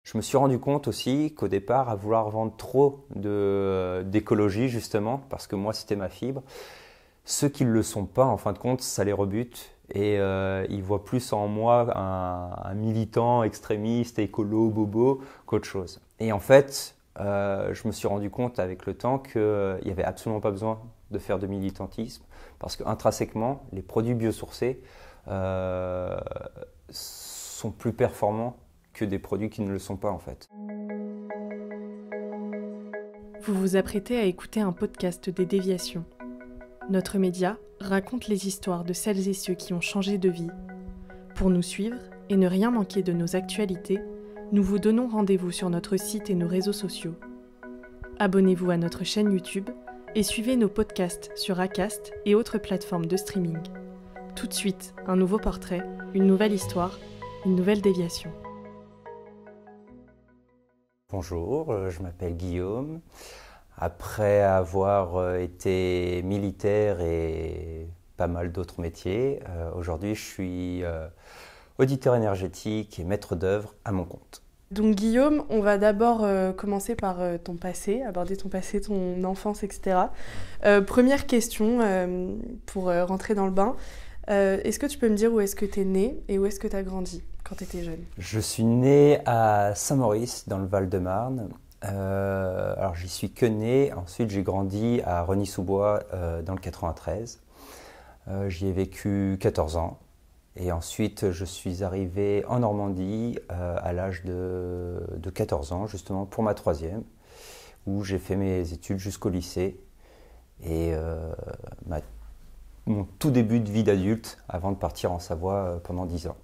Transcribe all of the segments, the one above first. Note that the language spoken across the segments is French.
Je me suis rendu compte aussi qu'au départ, à vouloir vendre trop d'écologie, justement, parce que moi, c'était ma fibre, ceux qui ne le sont pas, en fin de compte, ça les rebute. Et ils voient plus en moi un militant extrémiste, écolo, bobo, qu'autre chose. Et en fait, je me suis rendu compte avec le temps qu'il n'y avait absolument pas besoin de faire de militantisme, parce qu'intrinsèquement, les produits biosourcés sont plus performants que des produits qui ne le sont pas en fait. Vous vous apprêtez à écouter un podcast des Déviations. Notre média raconte les histoires de celles et ceux qui ont changé de vie. Pour nous suivre et ne rien manquer de nos actualités, nous vous donnons rendez-vous sur notre site et nos réseaux sociaux. Abonnez-vous à notre chaîne YouTube et suivez nos podcasts sur Acast et autres plateformes de streaming. Tout de suite, un nouveau portrait, une nouvelle histoire, une nouvelle déviation. Bonjour, je m'appelle Guillaume. Après avoir été militaire et pas mal d'autres métiers, aujourd'hui je suis auditeur énergétique et maître d'œuvre à mon compte. Donc Guillaume, on va d'abord commencer par ton passé, aborder ton passé, ton enfance, etc. Première question pour rentrer dans le bain. Est-ce que tu peux me dire où est-ce que tu es né et où est-ce que tu as grandi quand tu étais jeune? Je suis né à Saint-Maurice, dans le Val-de-Marne. Alors j'y suis que né, ensuite j'ai grandi à Reny-sous-Bois dans le 93. J'y ai vécu 14 ans et ensuite je suis arrivé en Normandie à l'âge de 14 ans justement pour ma troisième, où j'ai fait mes études jusqu'au lycée et mon tout début de vie d'adulte avant de partir en Savoie pendant 10 ans.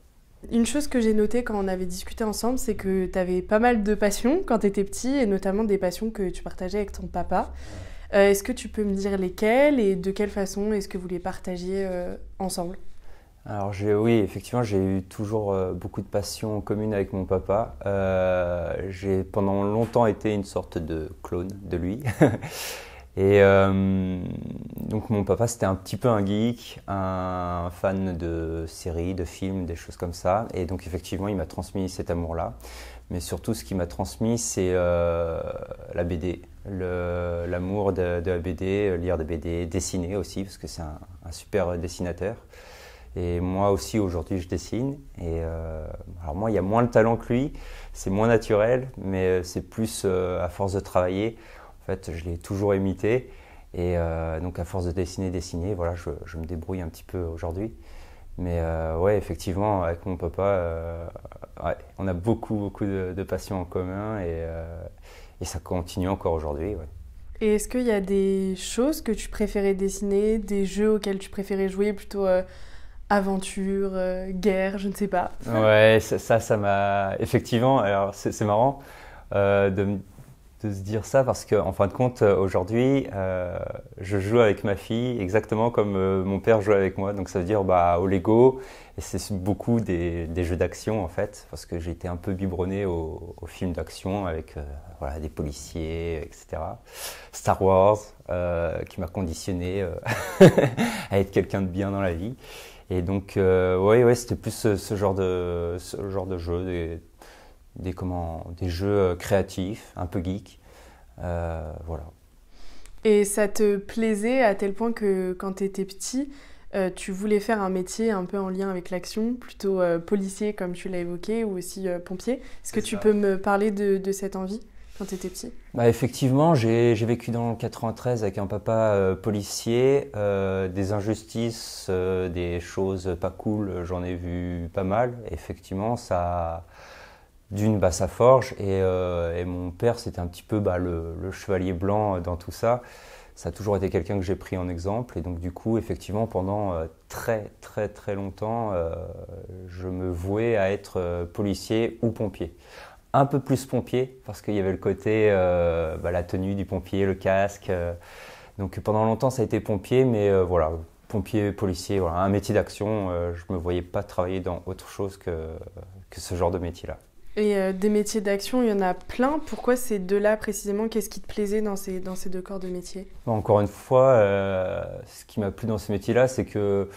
Une chose que j'ai notée quand on avait discuté ensemble, c'est que tu avais pas mal de passions quand tu étais petit, et notamment des passions que tu partageais avec ton papa. Est-ce que tu peux me dire lesquelles et de quelle façon est-ce que vous les partagiez ensemble? Alors oui, effectivement, j'ai eu toujours beaucoup de passions communes avec mon papa. J'ai pendant longtemps été une sorte de clone de lui. Et donc mon papa c'était un petit peu un geek, un fan de séries, de films, des choses comme ça. Et donc effectivement il m'a transmis cet amour-là. Mais surtout ce qu'il m'a transmis c'est la BD, l'amour de la BD, lire des BD, dessiner aussi parce que c'est un super dessinateur. Et moi aussi aujourd'hui je dessine. Et alors moi il y a moins de talent que lui, c'est moins naturel, mais c'est plus à force de travailler. En fait, je l'ai toujours imité et donc à force de dessiner, voilà, je me débrouille un petit peu aujourd'hui. Mais ouais, effectivement, avec mon papa, ouais, on a beaucoup de passions en commun et ça continue encore aujourd'hui. Ouais. Et est-ce qu'il y a des choses que tu préférais dessiner, des jeux auxquels tu préférais jouer, plutôt aventure, guerre, je ne sais pas? Ouais, ça m'a... Effectivement, alors c'est marrant de se dire ça parce qu'en fin de compte, aujourd'hui, je joue avec ma fille exactement comme mon père jouait avec moi. Donc ça veut dire au Lego, et c'est beaucoup des jeux d'action en fait, parce que j'ai été un peu biberonné aux films d'action avec voilà, des policiers, etc. Star Wars, qui m'a conditionné à être quelqu'un de bien dans la vie. Et donc, ouais, c'était plus ce genre de jeu, des jeux créatifs, un peu geeks. Voilà. Et ça te plaisait à tel point que quand tu étais petit, tu voulais faire un métier un peu en lien avec l'action, plutôt policier comme tu l'as évoqué, ou aussi pompier. Est-ce que tu peux me parler de cette envie quand tu étais petit? Effectivement, j'ai vécu dans le 93 avec un papa policier, des injustices, des choses pas cool, j'en ai vu pas mal. Effectivement, ça forge et mon père c'était un petit peu le chevalier blanc dans tout ça. Ça a toujours été quelqu'un que j'ai pris en exemple et donc du coup effectivement pendant très longtemps je me vouais à être policier ou pompier. Un peu plus pompier parce qu'il y avait le côté la tenue du pompier, le casque. Donc pendant longtemps ça a été pompier mais voilà, pompier, policier, voilà, un métier d'action. Je me voyais pas travailler dans autre chose que ce genre de métier-là. Et des métiers d'action, il y en a plein. Pourquoi ces deux-là précisément? Qu'est-ce qui te plaisait dans ces deux corps de métier? Encore une fois, ce qui m'a plu dans ce métier-là, c'est que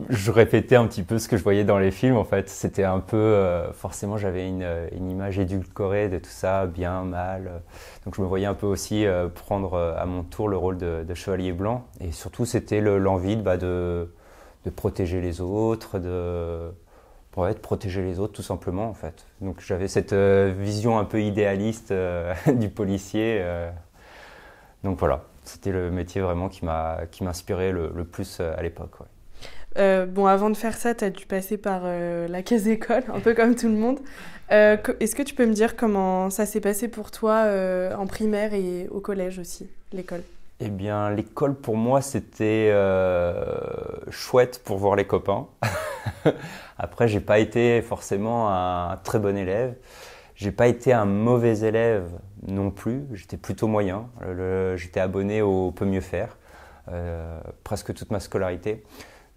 je répétais un petit peu ce que je voyais dans les films, en fait. C'était un peu... forcément, j'avais une image édulcorée de tout ça, bien, mal. Donc je me voyais un peu aussi prendre à mon tour le rôle de chevalier blanc. Et surtout, c'était l'envie de protéger les autres, de protéger les autres tout simplement, en fait. Donc j'avais cette vision un peu idéaliste du policier. Donc voilà, c'était le métier vraiment qui m'inspirait le plus à l'époque. Ouais. Bon, avant de faire ça, tu as dû passer par la case école, un peu comme tout le monde. Est-ce que tu peux me dire comment ça s'est passé pour toi en primaire et au collège aussi, l'école? Eh bien, l'école pour moi, c'était chouette pour voir les copains. Après, j'ai pas été forcément un très bon élève. J'ai pas été un mauvais élève non plus. J'étais plutôt moyen. J'étais abonné au Peut mieux faire presque toute ma scolarité.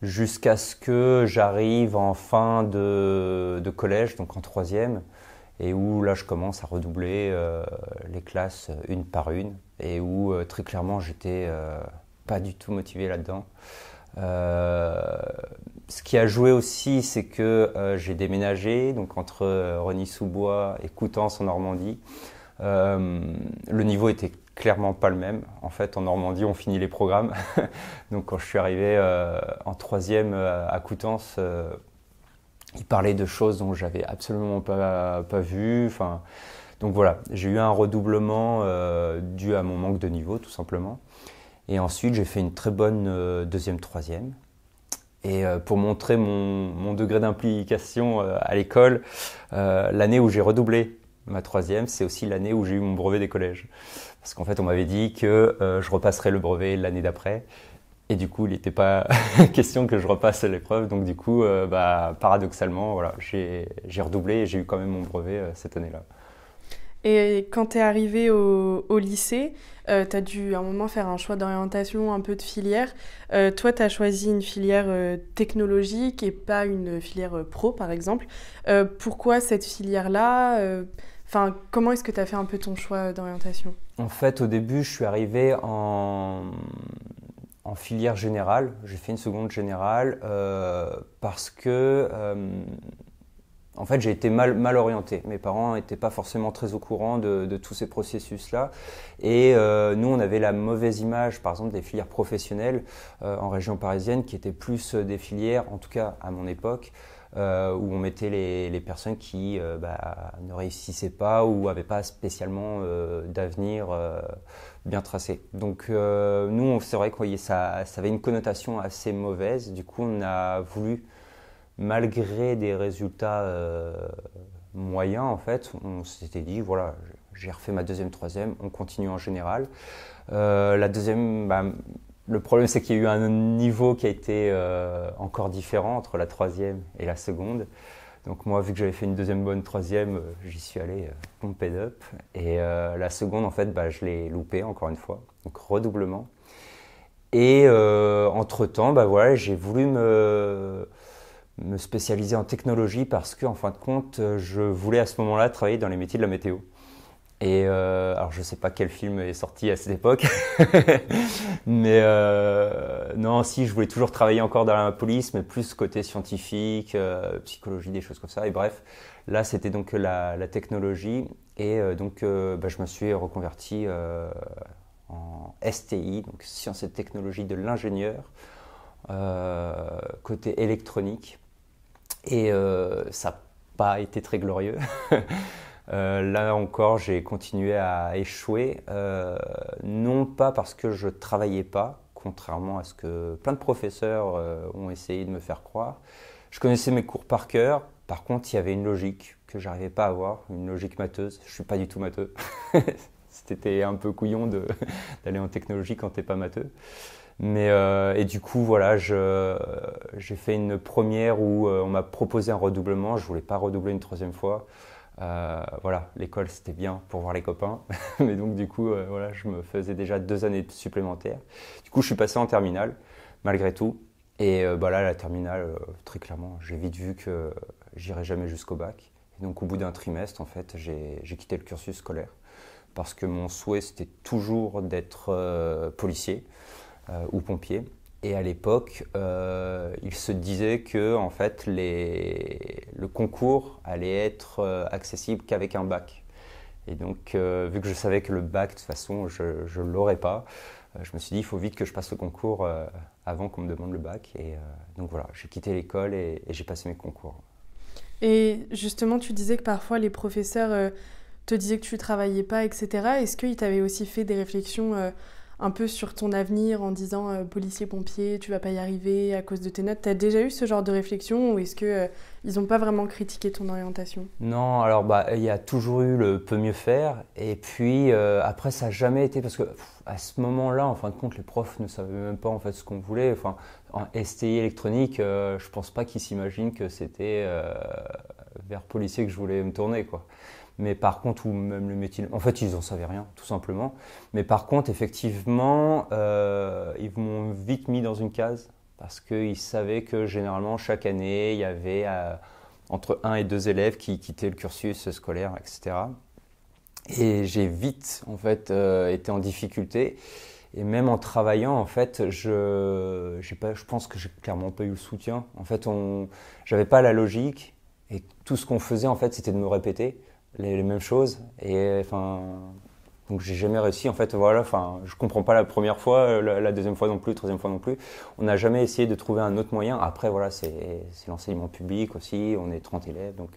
Jusqu'à ce que j'arrive en fin de collège, donc en troisième, et où là je commence à redoubler les classes une par une, et où très clairement j'étais pas du tout motivé là-dedans. Ce qui a joué aussi, c'est que j'ai déménagé, donc entre Rosny-sous-Bois et Coutances en Normandie. Le niveau était clairement pas le même. En fait, en Normandie, on finit les programmes. Donc, quand je suis arrivé en troisième à Coutances, il parlait de choses dont j'avais absolument pas vu. Enfin, donc voilà, j'ai eu un redoublement dû à mon manque de niveau, tout simplement. Et ensuite, j'ai fait une très bonne deuxième, troisième. Et pour montrer mon degré d'implication à l'école, l'année où j'ai redoublé ma troisième, c'est aussi l'année où j'ai eu mon brevet des collèges. Parce qu'en fait, on m'avait dit que je repasserais le brevet l'année d'après. Et du coup, il n'était pas question que je repasse l'épreuve. Donc du coup, paradoxalement, voilà, j'ai redoublé et j'ai eu quand même mon brevet cette année-là. Et quand tu es arrivé au lycée, tu as dû à un moment faire un choix d'orientation, un peu de filière. Toi, tu as choisi une filière technologique et pas une filière pro, par exemple. Pourquoi cette filière-là? Comment est-ce que tu as fait un peu ton choix d'orientation? En fait, au début, je suis arrivé en filière générale. J'ai fait une seconde générale parce que... en fait, j'ai été mal orienté. Mes parents n'étaient pas forcément très au courant de tous ces processus-là. Et nous, on avait la mauvaise image, par exemple, des filières professionnelles en région parisienne, qui étaient plus des filières, en tout cas à mon époque, où on mettait les personnes qui ne réussissaient pas ou n'avaient pas spécialement d'avenir bien tracé. Donc nous, c'est vrai que ça avait une connotation assez mauvaise. Du coup, on a voulu... Malgré des résultats moyens, en fait, on s'était dit, voilà, j'ai refait ma deuxième, troisième, on continue en général. La deuxième, le problème, c'est qu'il y a eu un niveau qui a été encore différent entre la troisième et la seconde. Donc moi, vu que j'avais fait une deuxième bonne troisième, j'y suis allé pomped up. Et la seconde, en fait, je l'ai loupé encore une fois, donc redoublement. Et entre-temps, voilà, j'ai voulu me spécialiser en technologie parce qu'en fin de compte, je voulais à ce moment-là travailler dans les métiers de la météo. Et alors je ne sais pas quel film est sorti à cette époque, mais non, si, je voulais toujours travailler encore dans la police, mais plus côté scientifique, psychologie, des choses comme ça. Et bref, là c'était donc la technologie et donc je me suis reconverti en STI, donc sciences et technologies de l'ingénieur, côté électronique. Et ça n'a pas été très glorieux. Là encore, j'ai continué à échouer, non pas parce que je ne travaillais pas, contrairement à ce que plein de professeurs ont essayé de me faire croire. Je connaissais mes cours par cœur, par contre il y avait une logique que je n'arrivais pas à avoir, une logique matheuse. Je ne suis pas du tout matheux. C'était un peu couillon d'aller en technologie quand tu n'es pas matheux. Mais et du coup voilà, j'ai fait une première où on m'a proposé un redoublement. Je voulais pas redoubler une troisième fois. Voilà, l'école c'était bien pour voir les copains, mais donc du coup voilà, je me faisais déjà 2 années supplémentaires. Du coup je suis passé en terminale malgré tout. Et là la terminale, très clairement, j'ai vite vu que j'irais jamais jusqu'au bac. Et donc au bout d'un trimestre en fait, j'ai quitté le cursus scolaire parce que mon souhait c'était toujours d'être policier. Ou pompier. Et à l'époque, il se disait que en fait, le concours allait être accessible qu'avec un bac. Et donc, vu que je savais que le bac, de toute façon, je ne l'aurais pas, je me suis dit, il faut vite que je passe le concours avant qu'on me demande le bac. Et donc voilà, j'ai quitté l'école et j'ai passé mes concours. Et justement, tu disais que parfois les professeurs te disaient que tu ne travaillais pas, etc. Est-ce qu'ils t'avaient aussi fait des réflexions un peu sur ton avenir en disant policier, pompier, tu vas pas y arriver à cause de tes notes? Tu as déjà eu ce genre de réflexion ou est-ce qu'ils n'ont pas vraiment critiqué ton orientation? Non, alors il y a toujours eu le peut mieux faire. Et puis après, ça n'a jamais été parce que à ce moment-là, en fin de compte, les profs ne savaient même pas en fait ce qu'on voulait. Enfin, en STI électronique, je pense pas qu'ils s'imaginent que c'était vers policier que je voulais me tourner, quoi. Mais par contre, ou même le métier, en fait, ils n'en savaient rien, tout simplement. Mais par contre, effectivement, ils m'ont vite mis dans une case parce qu'ils savaient que généralement, chaque année, il y avait entre 1 et 2 élèves qui quittaient le cursus scolaire, etc. Et j'ai vite, en fait, été en difficulté. Et même en travaillant, en fait, je pense que j'ai clairement pas eu le soutien. En fait, j'avais pas la logique. Et tout ce qu'on faisait, en fait, c'était de me répéter les mêmes choses. Et enfin, donc j'ai jamais réussi. En fait, voilà, enfin, je comprends pas la première fois, la deuxième fois non plus, la troisième fois non plus. On n'a jamais essayé de trouver un autre moyen. Après, voilà, c'est l'enseignement public aussi. On est 30 élèves, donc.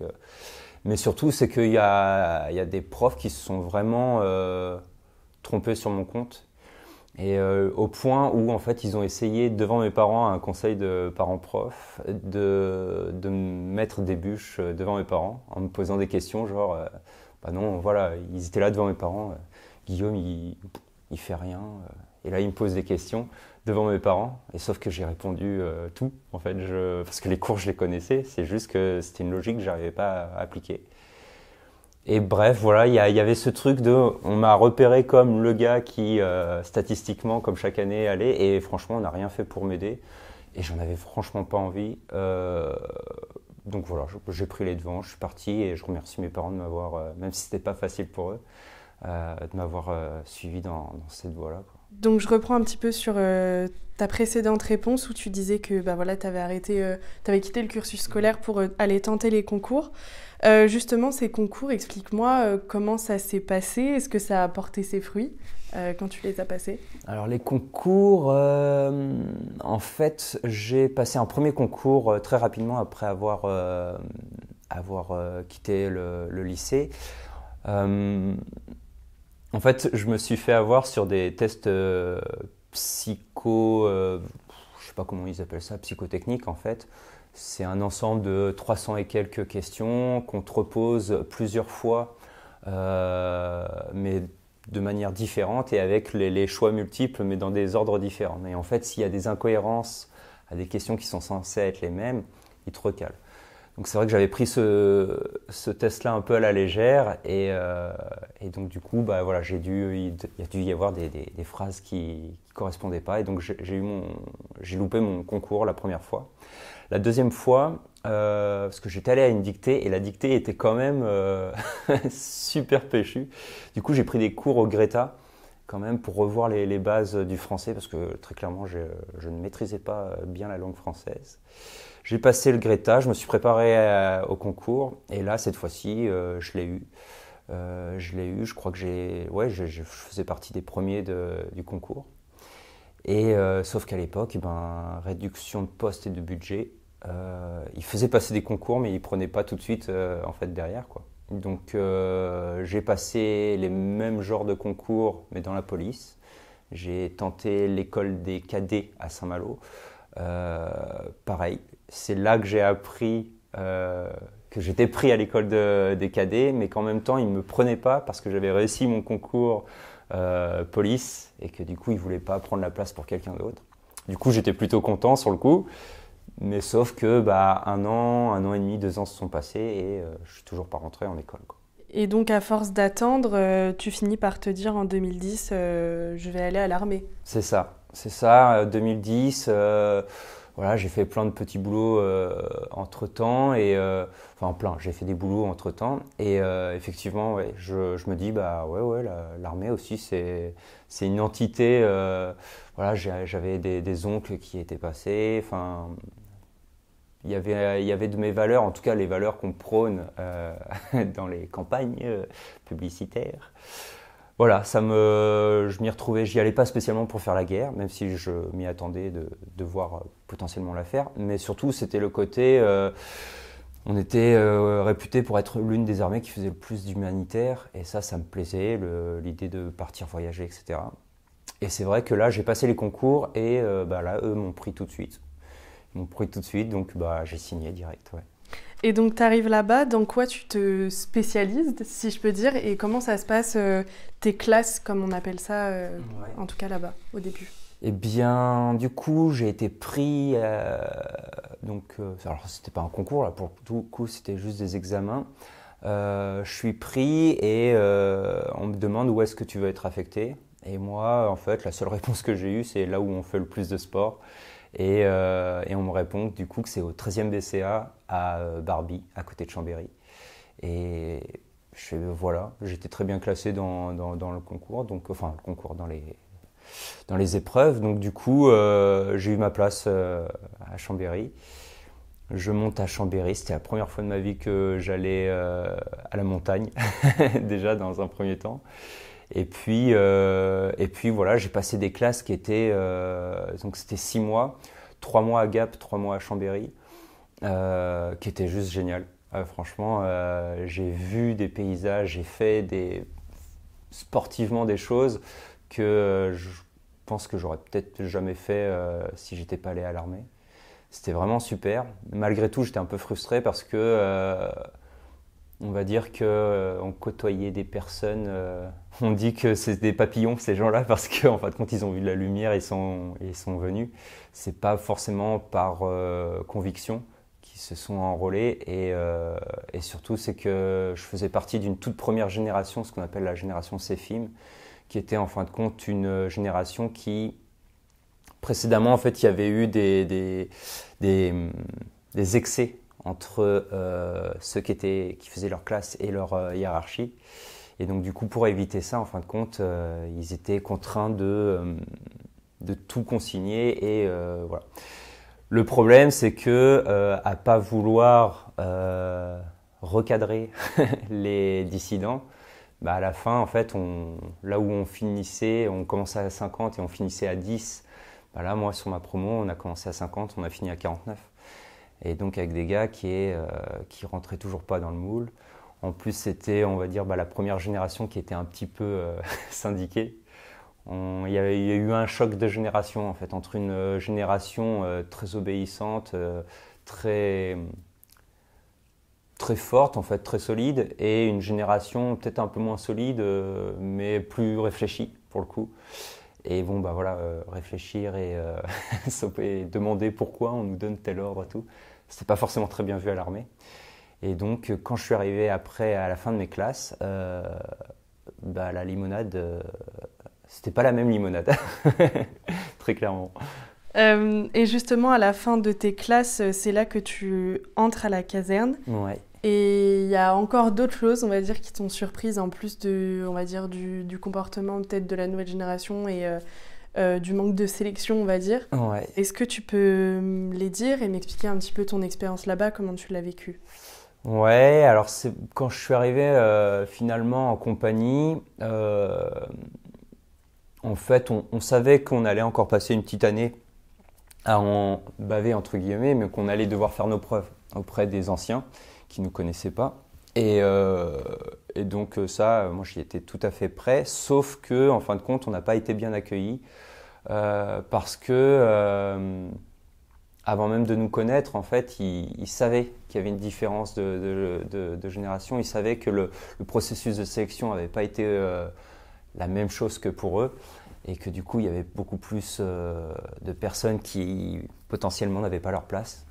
Mais surtout, c'est qu'il y a des profs qui se sont vraiment trompés sur mon compte. Et au point où, en fait, ils ont essayé, devant mes parents, à un conseil de parents-profs, de me mettre des bûches devant mes parents, en me posant des questions, genre, bah non, voilà, ils étaient là devant mes parents, Guillaume, il fait rien. Et là, ils me posent des questions devant mes parents, et sauf que j'ai répondu tout, en fait, parce que les cours, je les connaissais, c'est juste que c'était une logique que j'arrivais pas à appliquer. Et bref, voilà, il y avait ce truc on m'a repéré comme le gars qui, statistiquement, comme chaque année, allait, et franchement, on n'a rien fait pour m'aider, et j'en avais franchement pas envie. Donc voilà, j'ai pris les devants, je suis parti, et je remercie mes parents de m'avoir, même si c'était pas facile pour eux, de m'avoir suivi dans cette voie-là, quoi. Donc je reprends un petit peu sur ta précédente réponse où tu disais que bah, voilà, tu avais quitté le cursus scolaire pour aller tenter les concours. Justement, ces concours, explique-moi comment ça s'est passé, est-ce que ça a porté ses fruits quand tu les as passés? Alors les concours, en fait, j'ai passé un premier concours très rapidement après avoir quitté le lycée. En fait, je me suis fait avoir sur des tests psycho, je sais pas comment ils appellent ça, psychotechniques en fait. C'est un ensemble de 300 et quelques questions qu'on te repose plusieurs fois, mais de manière différente et avec les choix multiples, mais dans des ordres différents. Mais en fait, s'il y a des incohérences à des questions qui sont censées être les mêmes, ils te recalent. Donc c'est vrai que j'avais pris ce test-là un peu à la légère et donc du coup bah voilà il y a dû y avoir des phrases qui correspondaient pas et donc j'ai loupé mon concours la première fois. La deuxième fois parce que j'étais allé à une dictée et la dictée était quand même super péchue. Du coup j'ai pris des cours au Greta quand même pour revoir les bases du français parce que très clairement je ne maîtrisais pas bien la langue française. J'ai passé le Greta, je me suis préparé au concours et là cette fois-ci je l'ai eu. Je crois que je faisais partie des premiers du concours. Et sauf qu'à l'époque, réduction de postes et de budget, ils faisaient passer des concours mais ils prenaient pas tout de suite en fait derrière quoi. Donc j'ai passé les mêmes genres de concours mais dans la police. J'ai tenté l'école des cadets à Saint-Malo. Pareil, c'est là que j'ai appris que j'étais pris à l'école des cadets, mais qu'en même temps, ils ne me prenaient pas parce que j'avais réussi mon concours police et que du coup, ils ne voulaient pas prendre la place pour quelqu'un d'autre. Du coup, j'étais plutôt content sur le coup, mais sauf que un an et demi, 2 ans se sont passés et je suis toujours pas rentré en école, quoi. Et donc, à force d'attendre, tu finis par te dire en 2010, je vais aller à l'armée. C'est ça, 2010. voilà, j'ai fait plein de petits boulots entre-temps, enfin plein, j'ai fait des boulots entre-temps, et effectivement, ouais, je me dis, bah ouais, l'armée aussi, c'est une entité, voilà, j'avais des oncles qui étaient passés, enfin, il y avait de mes valeurs, en tout cas les valeurs qu'on prône dans les campagnes publicitaires. Voilà, je m'y retrouvais, j'y allais pas spécialement pour faire la guerre, même si je m'y attendais de devoir potentiellement la faire, mais surtout c'était le côté, on était réputé pour être l'une des armées qui faisait le plus d'humanitaire, et ça me plaisait, l'idée de partir voyager, etc. Et c'est vrai que là j'ai passé les concours, et bah là eux m'ont pris tout de suite. Ils m'ont pris tout de suite, donc bah, j'ai signé direct, ouais. Et donc, tu arrives là-bas, dans quoi tu te spécialises, si je peux dire, et comment ça se passe, tes classes, comme on appelle ça, Ouais. en tout cas là-bas, au début? Eh bien, du coup, j'ai été pris, alors c'était pas un concours, là, pour le coup, c'était juste des examens. Je suis pris et on me demande où est-ce que tu veux être affecté. Et moi, en fait, la seule réponse que j'ai eue, c'est là où on fait le plus de sport. Et on me répond du coup que c'est au 13e BCA à Barbie, à côté de Chambéry. Et voilà, j'étais très bien classé dans le concours, donc, enfin le concours, dans les épreuves. Donc du coup, j'ai eu ma place à Chambéry. Je monte à Chambéry, c'était la première fois de ma vie que j'allais à la montagne, déjà dans un premier temps. Et puis voilà, j'ai passé des classes qui étaient, donc c'était 6 mois, 3 mois à Gap, 3 mois à Chambéry, qui étaient juste génial. Franchement, j'ai vu des paysages, j'ai fait sportivement des choses que je pense que j'aurais peut-être jamais fait si j'étais pas allé à l'armée. C'était vraiment super. Malgré tout, j'étais un peu frustré parce que on va dire qu'on côtoyait des personnes, on dit que c'est des papillons ces gens-là parce qu'en fin de compte ils ont vu de la lumière, ils sont venus. C'est pas forcément par conviction qu'ils se sont enrôlés et surtout c'est que je faisais partie d'une toute première génération, ce qu'on appelle la génération CFIM, qui était en fin de compte une génération qui précédemment en fait il y avait eu des excès entre ceux qui faisaient leur classe et leur hiérarchie. Et donc du coup, pour éviter ça, en fin de compte, ils étaient contraints de tout consigner. Et voilà. Le problème, c'est que à pas vouloir recadrer les dissidents, bah à la fin, en fait, là où on finissait, on commençait à 50 et on finissait à 10. Bah là, moi, sur ma promo, on a commencé à 50, on a fini à 49. Et donc avec des gars qui rentraient toujours pas dans le moule. En plus, c'était, on va dire, la première génération qui était un petit peu syndiquée. Il y a eu un choc de génération, en fait, entre une génération très obéissante, très forte, en fait, très solide, et une génération peut-être un peu moins solide, mais plus réfléchie, pour le coup. Et bon, bah voilà, réfléchir et demander pourquoi on nous donne tel ordre et tout. C'était pas forcément très bien vu à l'armée. Et donc, quand je suis arrivé après, à la fin de mes classes, la limonade, c'était pas la même limonade, très clairement. Et justement, à la fin de tes classes, c'est là que tu entres à la caserne. Ouais. Et il y a encore d'autres choses, on va dire, qui t'ont surprise, en plus on va dire, du comportement peut-être de la nouvelle génération et du manque de sélection, on va dire. Ouais. Est-ce que tu peux me les dire et m'expliquer un petit peu ton expérience là-bas, comment tu l'as vécu? Ouais, alors quand je suis arrivé finalement en compagnie, en fait, on savait qu'on allait encore passer une petite année à en baver, entre guillemets, mais qu'on allait devoir faire nos preuves auprès des anciens qui ne nous connaissaient pas. Et donc ça, moi j'y étais tout à fait prêt, sauf que en fin de compte, on n'a pas été bien accueillis parce que avant même de nous connaître, en fait, ils savaient qu'il y avait une différence de génération. Ils savaient que le processus de sélection n'avait pas été la même chose que pour eux et que du coup, il y avait beaucoup plus de personnes qui potentiellement n'avaient pas leur place.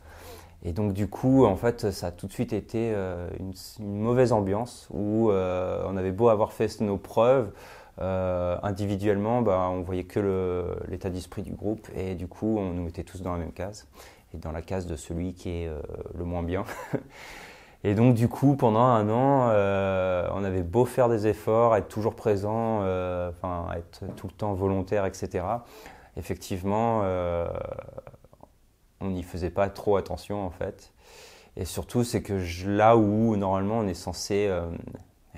Et donc du coup, en fait, ça a tout de suite été une mauvaise ambiance où on avait beau avoir fait nos preuves, individuellement, on voyait que l'état d'esprit du groupe et du coup, on nous mettait tous dans la même case. est dans la case de celui qui est le moins bien. Et donc du coup, pendant un an, on avait beau faire des efforts, être toujours présent, être tout le temps volontaire, etc. Effectivement, on n'y faisait pas trop attention en fait. Et surtout, c'est que là où normalement on est censé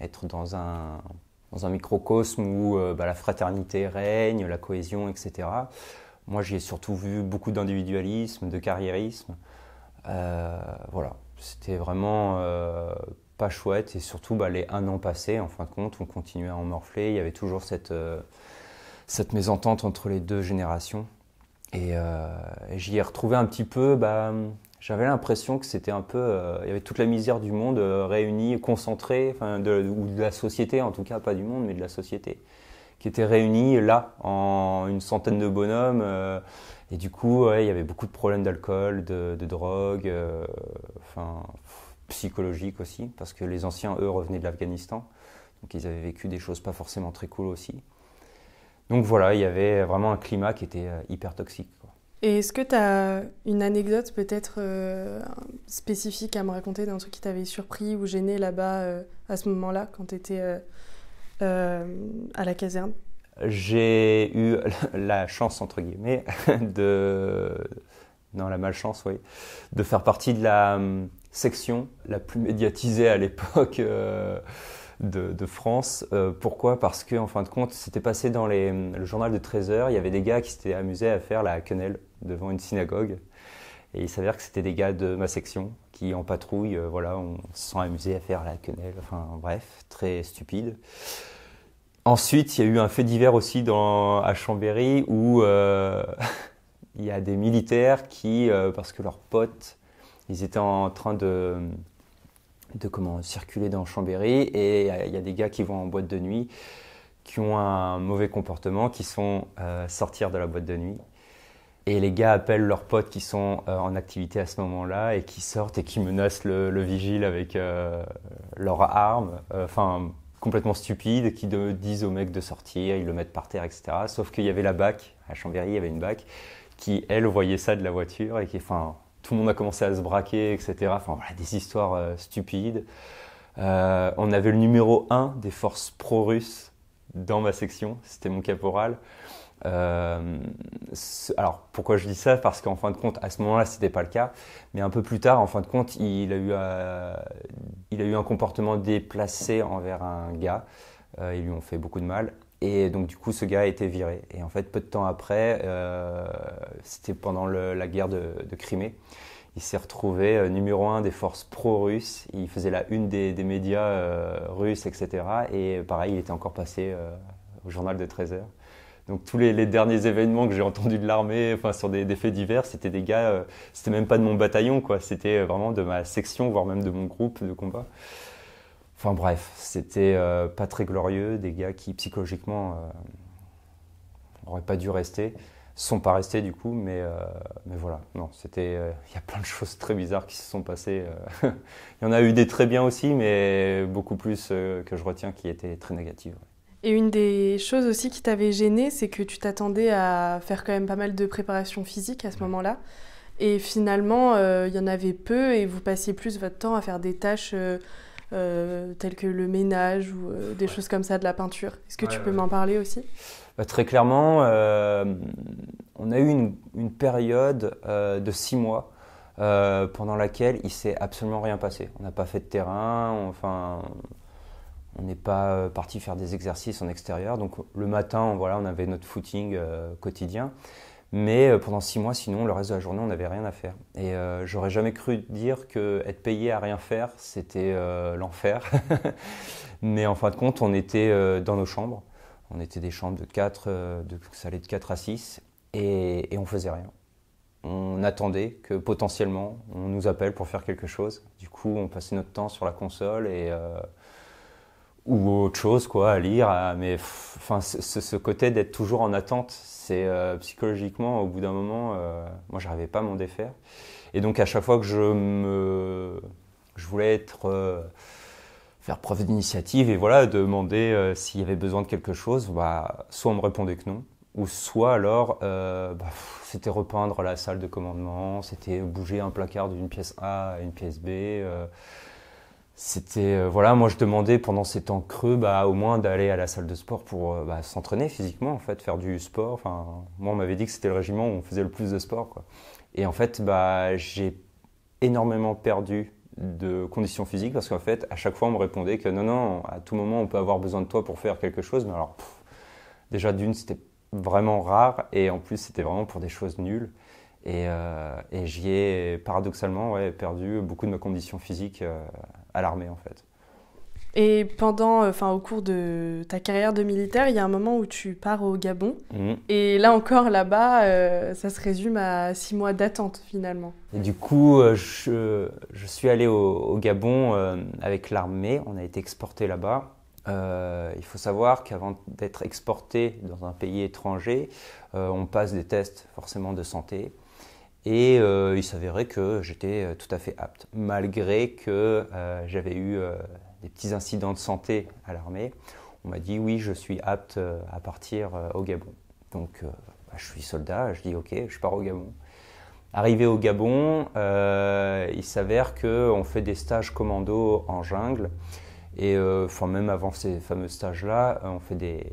être dans un microcosme où la fraternité règne, la cohésion, etc. Moi, j'y ai surtout vu beaucoup d'individualisme, de carriérisme. Voilà, c'était vraiment pas chouette. Et surtout, les un an passés, en fin de compte, on continuait à emmorfler. Il y avait toujours cette mésentente entre les deux générations. Et j'y ai retrouvé un petit peu, j'avais l'impression que c'était un peu, il y avait toute la misère du monde réunie, concentrée, ou de la société en tout cas, pas du monde, mais de la société, qui était réunie là, en une centaine de bonhommes. Et du coup, il y avait beaucoup de problèmes d'alcool, de drogue, psychologiques aussi, parce que les anciens, eux, revenaient de l'Afghanistan. Donc ils avaient vécu des choses pas forcément très cool aussi. Donc voilà, il y avait vraiment un climat qui était hyper toxique, quoi. Et est-ce que tu as une anecdote peut-être spécifique à me raconter d'un truc qui t'avait surpris ou gêné là-bas à ce moment-là, quand tu étais à la caserne? J'ai eu la chance, entre guillemets, non, la malchance, oui, de faire partie de la section la plus médiatisée à l'époque de France. Pourquoi? Parce que, en fin de compte, c'était passé dans le journal de 13h, il y avait des gars qui s'étaient amusés à faire la quenelle devant une synagogue. Et il s'avère que c'était des gars de ma section qui, en patrouille, on se sont amusés à faire la quenelle. Enfin, bref, très stupide. Ensuite, il y a eu un fait divers aussi à Chambéry où il y a des militaires qui, parce que leurs potes, ils étaient en train de circuler dans Chambéry, et il y a des gars qui vont en boîte de nuit, qui ont un mauvais comportement, qui sont sortir de la boîte de nuit. Et les gars appellent leurs potes qui sont en activité à ce moment-là et qui sortent et qui menacent le vigile avec leurs armes, complètement stupides, qui disent au mec de sortir, ils le mettent par terre, etc. Sauf qu'il y avait la BAC, à Chambéry, il y avait une BAC, qui, elle, voyait ça de la voiture et qui, tout le monde a commencé à se braquer, etc. Des histoires stupides. On avait le numéro 1 des forces pro-russes dans ma section, c'était mon caporal. Alors pourquoi je dis ça? Parce qu'en fin de compte, à ce moment-là, c'était pas le cas, mais un peu plus tard, en fin de compte, il a eu un comportement déplacé envers un gars. Ils lui ont fait beaucoup de mal, et donc du coup, ce gars a été viré. Et en fait, peu de temps après, c'était pendant la guerre de Crimée. Il s'est retrouvé numéro 1 des forces pro-russes. Il faisait la une des médias russes, etc. Et pareil, il était encore passé au journal de 13h. Donc tous les derniers événements que j'ai entendus de l'armée, sur des faits divers, c'était des gars, c'était même pas de mon bataillon, quoi. C'était vraiment de ma section, voire même de mon groupe de combat. Enfin bref, c'était pas très glorieux, des gars qui psychologiquement n'auraient pas dû rester, sont pas restés du coup, mais voilà, non, c'était, y a plein de choses très bizarres qui se sont passées. Il y en a eu des très bien aussi, mais beaucoup plus que je retiens qui étaient très négatives. Et une des choses aussi qui t'avait gêné, c'est que tu t'attendais à faire quand même pas mal de préparation physique à ce moment-là. Et finalement, il y en avait peu et vous passiez plus votre temps à faire des tâches telles que le ménage ou des choses comme ça, de la peinture. Est-ce que tu peux m'en parler aussi? Très clairement, on a eu une période de 6 mois pendant laquelle il ne s'est absolument rien passé. On n'a pas fait de terrain, on n'est pas parti faire des exercices en extérieur. Donc le matin, on avait notre footing quotidien. Mais pendant 6 mois, sinon, le reste de la journée, on n'avait rien à faire. Et j'aurais jamais cru dire qu'être payé à rien faire, c'était l'enfer. Mais en fin de compte, on était dans nos chambres. On était des chambres ça allait de 4 à 6. Et on faisait rien. On attendait que potentiellement, on nous appelle pour faire quelque chose. Du coup, on passait notre temps sur la console ou autre chose, à lire. Mais ce côté d'être toujours en attente, c'est psychologiquement, au bout d'un moment, moi, j'arrivais pas à m'en défaire. Et donc, à chaque fois que je voulais faire preuve d'initiative et demander s'il y avait besoin de quelque chose, soit on me répondait que non, ou soit alors c'était repeindre la salle de commandement, c'était bouger un placard d'une pièce A à une pièce B. Voilà, moi je demandais pendant ces temps creux au moins d'aller à la salle de sport pour s'entraîner physiquement en fait, faire du sport. Enfin, moi on m'avait dit que c'était le régiment où on faisait le plus de sport quoi. Et en fait j'ai énormément perdu de conditions physiques parce qu'en fait à chaque fois on me répondait que non, à tout moment on peut avoir besoin de toi pour faire quelque chose, mais alors déjà d'une c'était vraiment rare et en plus c'était vraiment pour des choses nulles. Et j'y ai paradoxalement perdu beaucoup de ma condition physique à l'armée en fait. Et au cours de ta carrière de militaire, il y a un moment où tu pars au Gabon. Et là encore, là-bas, ça se résume à 6 mois d'attente finalement. Et du coup, je suis allé au Gabon avec l'armée. On a été exporté là-bas. Il faut savoir qu'avant d'être exporté dans un pays étranger, on passe des tests forcément de santé. Et il s'avérait que j'étais tout à fait apte, malgré que j'avais eu des petits incidents de santé à l'armée. On m'a dit oui, je suis apte à partir au Gabon. Donc je suis soldat, je dis ok, je pars au Gabon. Arrivé au Gabon, il s'avère qu'on fait des stages commando en jungle. Et même avant ces fameux stages-là, on fait des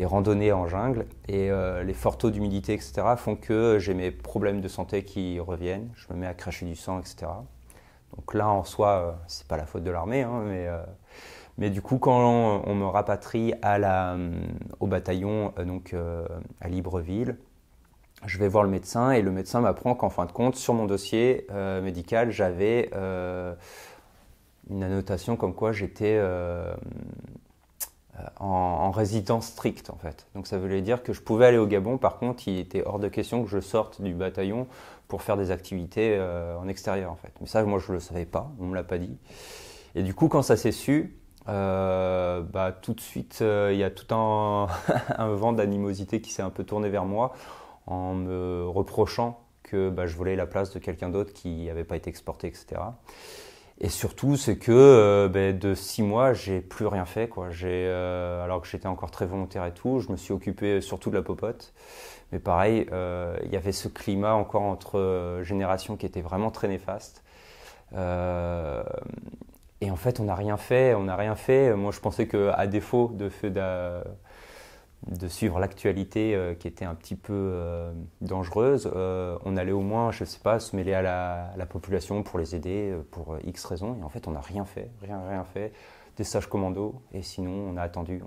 randonnées en jungle. Et les forts taux d'humidité, etc., font que j'ai mes problèmes de santé qui reviennent. Je me mets à cracher du sang, etc. Donc là, en soi, c'est pas la faute de l'armée, hein, mais du coup, quand on me rapatrie au bataillon, à Libreville, je vais voir le médecin et le médecin m'apprend qu'en fin de compte, sur mon dossier médical, j'avais une annotation comme quoi j'étais en résidence stricte en fait. Donc ça voulait dire que je pouvais aller au Gabon, par contre il était hors de question que je sorte du bataillon pour faire des activités en extérieur en fait. Mais ça moi je ne le savais pas, on ne me l'a pas dit. Et du coup quand ça s'est su, tout de suite il y a tout un vent d'animosité qui s'est un peu tourné vers moi en me reprochant que je volais la place de quelqu'un d'autre qui n'avait pas été exporté, etc. Et surtout, c'est que de 6 mois, j'ai plus rien fait, quoi. Alors que j'étais encore très volontaire et tout, je me suis occupé surtout de la popote. Mais pareil, il y avait ce climat encore entre générations qui était vraiment très néfaste. Et en fait, on n'a rien fait. Moi, je pensais qu'à défaut de suivre l'actualité qui était un petit peu dangereuse, on allait au moins, je sais pas, se mêler à la population pour les aider pour X raisons. Et en fait, on n'a rien fait. Des stages commando. Et sinon, on a attendu.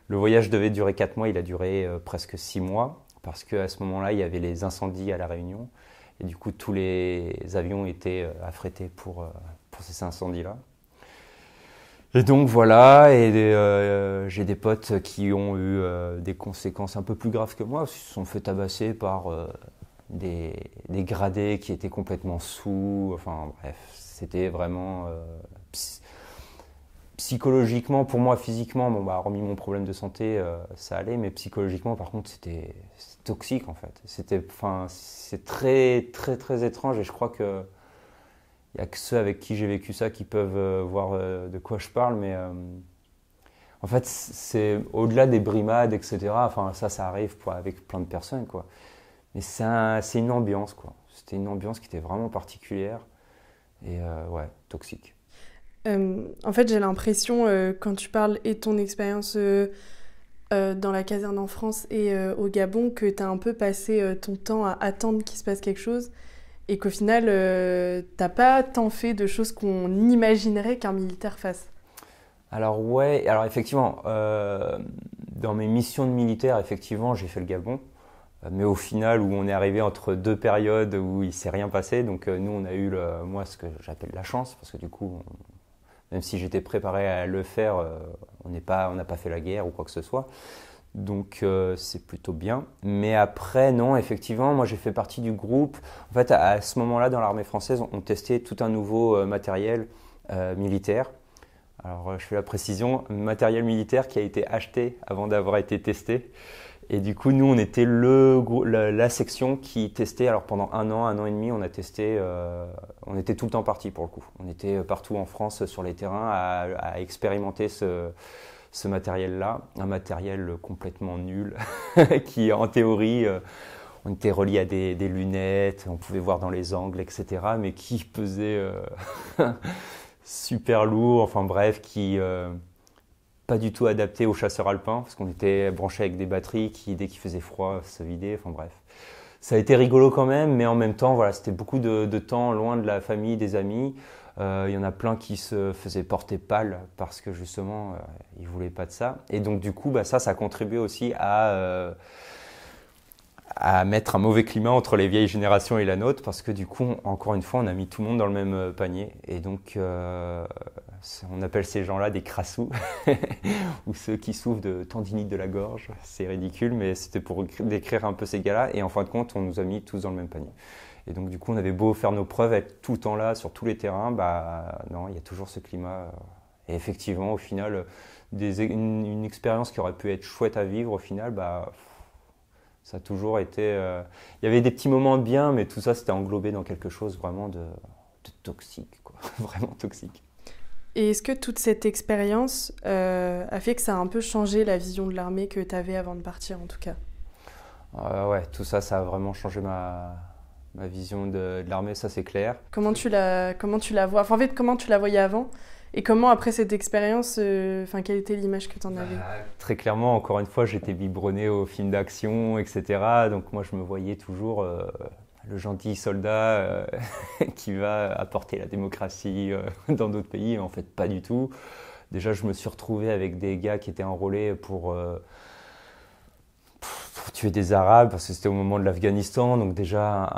Le voyage devait durer 4 mois, il a duré presque 6 mois. Parce qu'à ce moment-là, il y avait les incendies à La Réunion. Et du coup, tous les avions étaient affrétés pour ces incendies-là. Et donc voilà, j'ai des potes qui ont eu des conséquences un peu plus graves que moi. Ils se sont fait tabasser par des gradés qui étaient complètement sous. Enfin bref, c'était vraiment psychologiquement, pour moi physiquement, hormis mon problème de santé, ça allait, mais psychologiquement par contre c'était toxique en fait. C'est très très très étrange et je crois que il n'y a que ceux avec qui j'ai vécu ça qui peuvent voir de quoi je parle, mais en fait, c'est au-delà des brimades, etc. Enfin, ça arrive avec plein de personnes, quoi. Mais c'est une ambiance, quoi. C'était une ambiance qui était vraiment particulière et toxique. En fait, j'ai l'impression, quand tu parles et de ton expérience dans la caserne en France et au Gabon, que tu as un peu passé ton temps à attendre qu'il se passe quelque chose. Et qu'au final, t'as pas tant fait de choses qu'on imaginerait qu'un militaire fasse. Alors effectivement, dans mes missions de militaire, effectivement, j'ai fait le Gabon. Mais au final, où on est arrivé entre deux périodes où il ne s'est rien passé, donc nous on a eu moi ce que j'appelle la chance, parce que du coup, même si j'étais préparé à le faire, on n'a pas fait la guerre ou quoi que ce soit. Donc c'est plutôt bien. Mais après, non, effectivement, moi j'ai fait partie du groupe. En fait, à ce moment-là, dans l'armée française, on testait tout un nouveau matériel militaire. Alors je fais la précision, matériel militaire qui a été acheté avant d'avoir été testé. Et du coup, nous, on était la section qui testait. Alors pendant un an et demi, on a testé. On était tout le temps partis pour le coup. On était partout en France sur les terrains à expérimenter ce matériel-là, un matériel complètement nul, qui en théorie, on était relié à des lunettes, on pouvait voir dans les angles, etc., mais qui pesait super lourd, enfin bref, qui pas du tout adapté aux chasseurs alpins, parce qu'on était branché avec des batteries qui, dès qu'il faisait froid, se vidaient, enfin bref. Ça a été rigolo quand même, mais en même temps, voilà, c'était beaucoup de temps loin de la famille, des amis. Il y en a plein qui se faisaient porter pâle parce que justement, ils voulaient pas de ça. Et donc du coup, ça a contribué aussi à mettre un mauvais climat entre les vieilles générations et la nôtre, parce que du coup, encore une fois, on a mis tout le monde dans le même panier. Et donc, on appelle ces gens-là des crassous, ou ceux qui souffrent de tendinite de la gorge. C'est ridicule, mais c'était pour décrire un peu ces gars-là. Et en fin de compte, on nous a mis tous dans le même panier. Et donc, du coup, on avait beau faire nos preuves, être tout le temps là, sur tous les terrains, non, il y a toujours ce climat. Et effectivement, au final, une expérience qui aurait pu être chouette à vivre, au final, ça a toujours été... Il y avait des petits moments bien, mais tout ça, c'était englobé dans quelque chose vraiment de toxique, quoi. Vraiment toxique. Et est-ce que toute cette expérience a fait que ça a un peu changé la vision de l'armée que tu avais avant de partir, en tout cas? Ouais, tout ça, ça a vraiment changé ma vision de l'armée, ça c'est clair. Comment tu la vois? Enfin, en fait, comment tu la voyais avant? Et comment, après cette expérience, quelle était l'image que tu en avais? Très clairement, encore une fois, j'étais biberonné aux films d'action, etc. Donc moi, je me voyais toujours le gentil soldat qui va apporter la démocratie dans d'autres pays. En fait, pas du tout. Déjà, je me suis retrouvé avec des gars qui étaient enrôlés pour tuer des Arabes, parce que c'était au moment de l'Afghanistan. Donc déjà,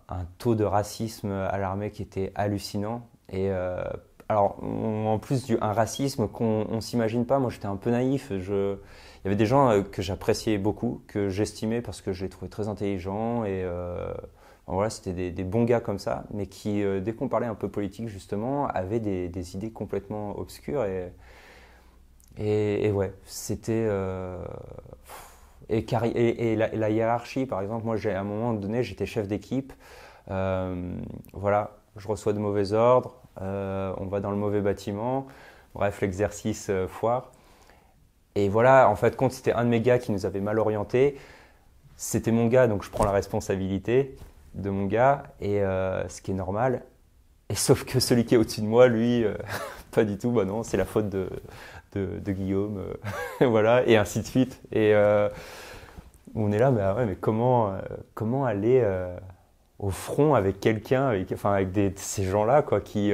un taux de racisme à l'armée qui était hallucinant. Et alors, en plus, un racisme qu'on ne s'imagine pas. Moi, j'étais un peu naïf. Il y avait des gens que j'appréciais beaucoup, que j'estimais parce que je les trouvais très intelligents. Et voilà, c'était des bons gars comme ça, mais qui, dès qu'on parlait un peu politique, justement, avaient des idées complètement obscures. Et ouais, c'était... Et la hiérarchie, par exemple, moi, à un moment donné, j'étais chef d'équipe. Voilà, je reçois de mauvais ordres. On va dans le mauvais bâtiment, bref, l'exercice foire. Et voilà, en fait, compte, c'était un de mes gars qui nous avait mal orientés. C'était mon gars, donc je prends la responsabilité de mon gars, et ce qui est normal. Et sauf que celui qui est au-dessus de moi, lui, pas du tout, non, c'est la faute de Guillaume, voilà, et ainsi de suite. Et on est là, mais comment aller au front avec quelqu'un, avec ces gens-là, quoi, qui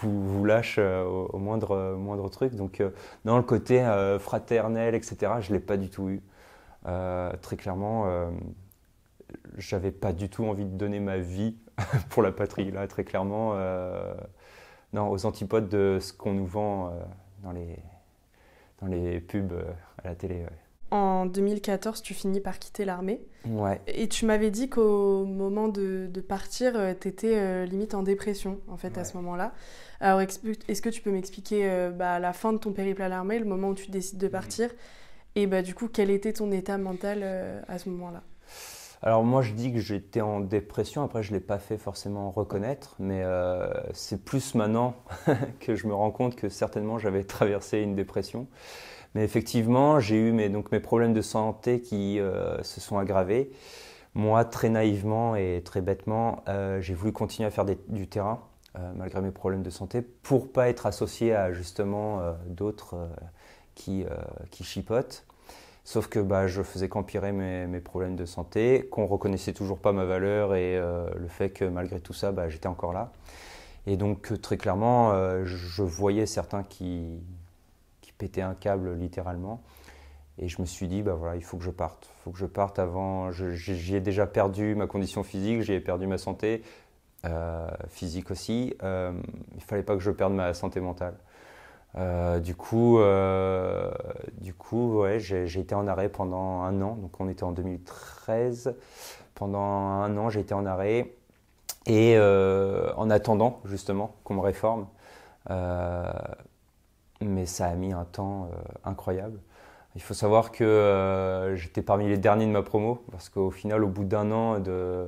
vous lâchent au moindre truc. Donc, non, le côté fraternel, etc., je ne l'ai pas du tout eu. Très clairement, j'avais pas du tout envie de donner ma vie pour la patrie, là, très clairement. Non, aux antipodes de ce qu'on nous vend dans les pubs à la télé. Ouais. En 2014, tu finis par quitter l'armée. Ouais. Et tu m'avais dit qu'au moment de partir, tu étais limite en dépression, en fait, à ce moment-là. Alors, est-ce que tu peux m'expliquer la fin de ton périple à l'armée, le moment où tu décides de partir, et du coup, quel était ton état mental à ce moment-là? Alors moi, je dis que j'étais en dépression. Après, je ne l'ai pas fait forcément reconnaître, mais c'est plus maintenant que je me rends compte que certainement j'avais traversé une dépression. Mais effectivement, j'ai eu mes problèmes de santé qui se sont aggravés. Moi, très naïvement et très bêtement, j'ai voulu continuer à faire du terrain, malgré mes problèmes de santé, pour pas être associé à justement d'autres qui chipotent. Sauf que je faisais qu'empirer mes problèmes de santé, qu'on reconnaissait toujours pas ma valeur et le fait que malgré tout ça, j'étais encore là. Et donc très clairement, je voyais certains qui pétaient un câble littéralement. Et je me suis dit, voilà, il faut que je parte. Il faut que je parte avant. J'y ai déjà perdu ma condition physique, j'y ai perdu ma santé physique aussi. Il fallait pas que je perde ma santé mentale. Du coup, ouais, j'ai été en arrêt pendant 1 an. Donc on était en 2013. Pendant 1 an, j'ai été en arrêt. Et en attendant justement qu'on me réforme. Mais ça a mis un temps incroyable. Il faut savoir que j'étais parmi les derniers de ma promo. Parce qu'au final, au bout d'1 an de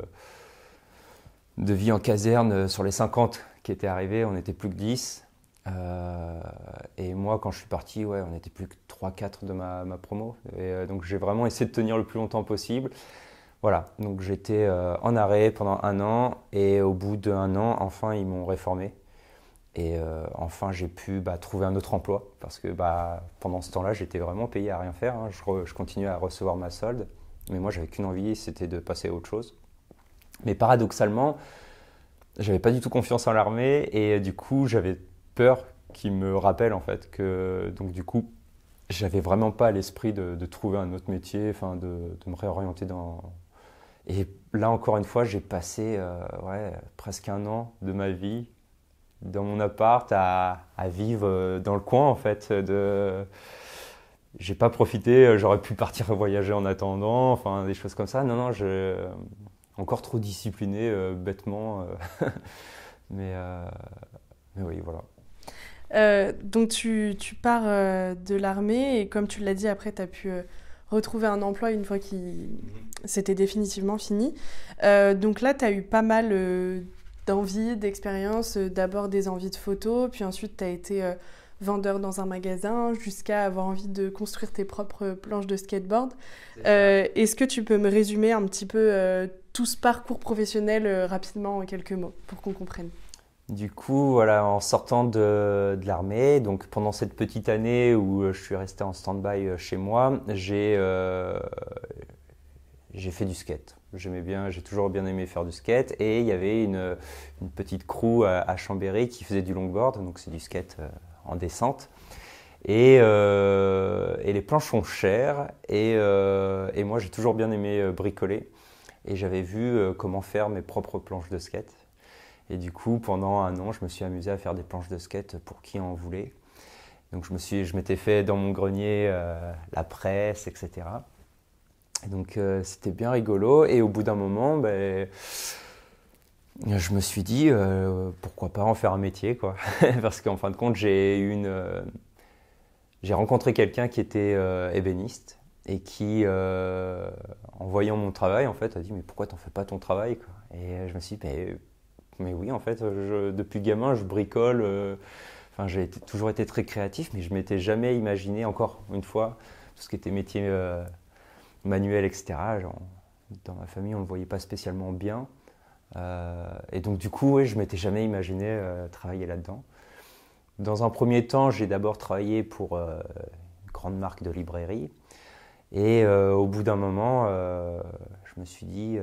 vie en caserne, sur les 50 qui étaient arrivés, on n'était plus que 10. Et moi, quand je suis parti, ouais, on n'était plus que 3-4 de ma promo. Et donc j'ai vraiment essayé de tenir le plus longtemps possible. Voilà, donc j'étais en arrêt pendant 1 an et au bout d'1 an, enfin, ils m'ont réformé. Et enfin, j'ai pu trouver un autre emploi parce que pendant ce temps-là, j'étais vraiment payé à rien faire, hein. Je continuais à recevoir ma solde, mais moi, j'avais qu'une envie, c'était de passer à autre chose. Mais paradoxalement, j'avais pas du tout confiance en l'armée et du coup, j'avais peur qu'ils me rappellent en fait que donc du coup, j'avais vraiment pas à l'esprit de trouver un autre métier, enfin de me réorienter dans. Et là encore une fois, j'ai passé presque 1 an de ma vie dans mon appart à vivre dans le coin en fait. J'ai pas profité, j'aurais pu partir voyager en attendant, enfin des choses comme ça. Non, encore trop discipliné bêtement. mais, euh, mais oui, voilà. Donc tu pars de l'armée et comme tu l'as dit, après tu as pu retrouver un emploi une fois qu'il c'était définitivement fini. Donc là, tu as eu pas mal d'envies, d'expériences, d'abord des envies de photos, puis ensuite tu as été vendeur dans un magasin jusqu'à avoir envie de construire tes propres planches de skateboard. Est-ce que tu peux me résumer un petit peu tout ce parcours professionnel rapidement en quelques mots pour qu'on comprenne? Du coup, voilà, en sortant de l'armée, donc pendant cette petite année où je suis resté en stand-by chez moi, j'ai fait du skate. J'aimais bien, j'ai toujours bien aimé faire du skate et il y avait une petite crew à Chambéry qui faisait du longboard, donc c'est du skate en descente. Et les planches sont chères et moi j'ai toujours bien aimé bricoler et j'avais vu comment faire mes propres planches de skate. Et du coup, pendant 1 an, je me suis amusé à faire des planches de skate pour qui en voulait. Donc je m'étais fait dans mon grenier la presse, etc. Et donc c'était bien rigolo. Et au bout d'un moment, je me suis dit pourquoi pas en faire un métier, quoi. Parce qu'en fin de compte, j'ai rencontré quelqu'un qui était ébéniste et qui, en voyant mon travail, en fait, a dit mais pourquoi t'en fais pas ton travail, quoi. Et je me suis dit mais oui, en fait, depuis gamin, je bricole. Enfin, toujours été très créatif, mais je m'étais jamais imaginé, encore une fois, tout ce qui était métier manuel, etc. Genre, dans ma famille, on ne le voyait pas spécialement bien. Et donc, du coup, ouais, je m'étais jamais imaginé travailler là-dedans. Dans un premier temps, j'ai d'abord travaillé pour une grande marque de librairie. Et au bout d'un moment, je me suis dit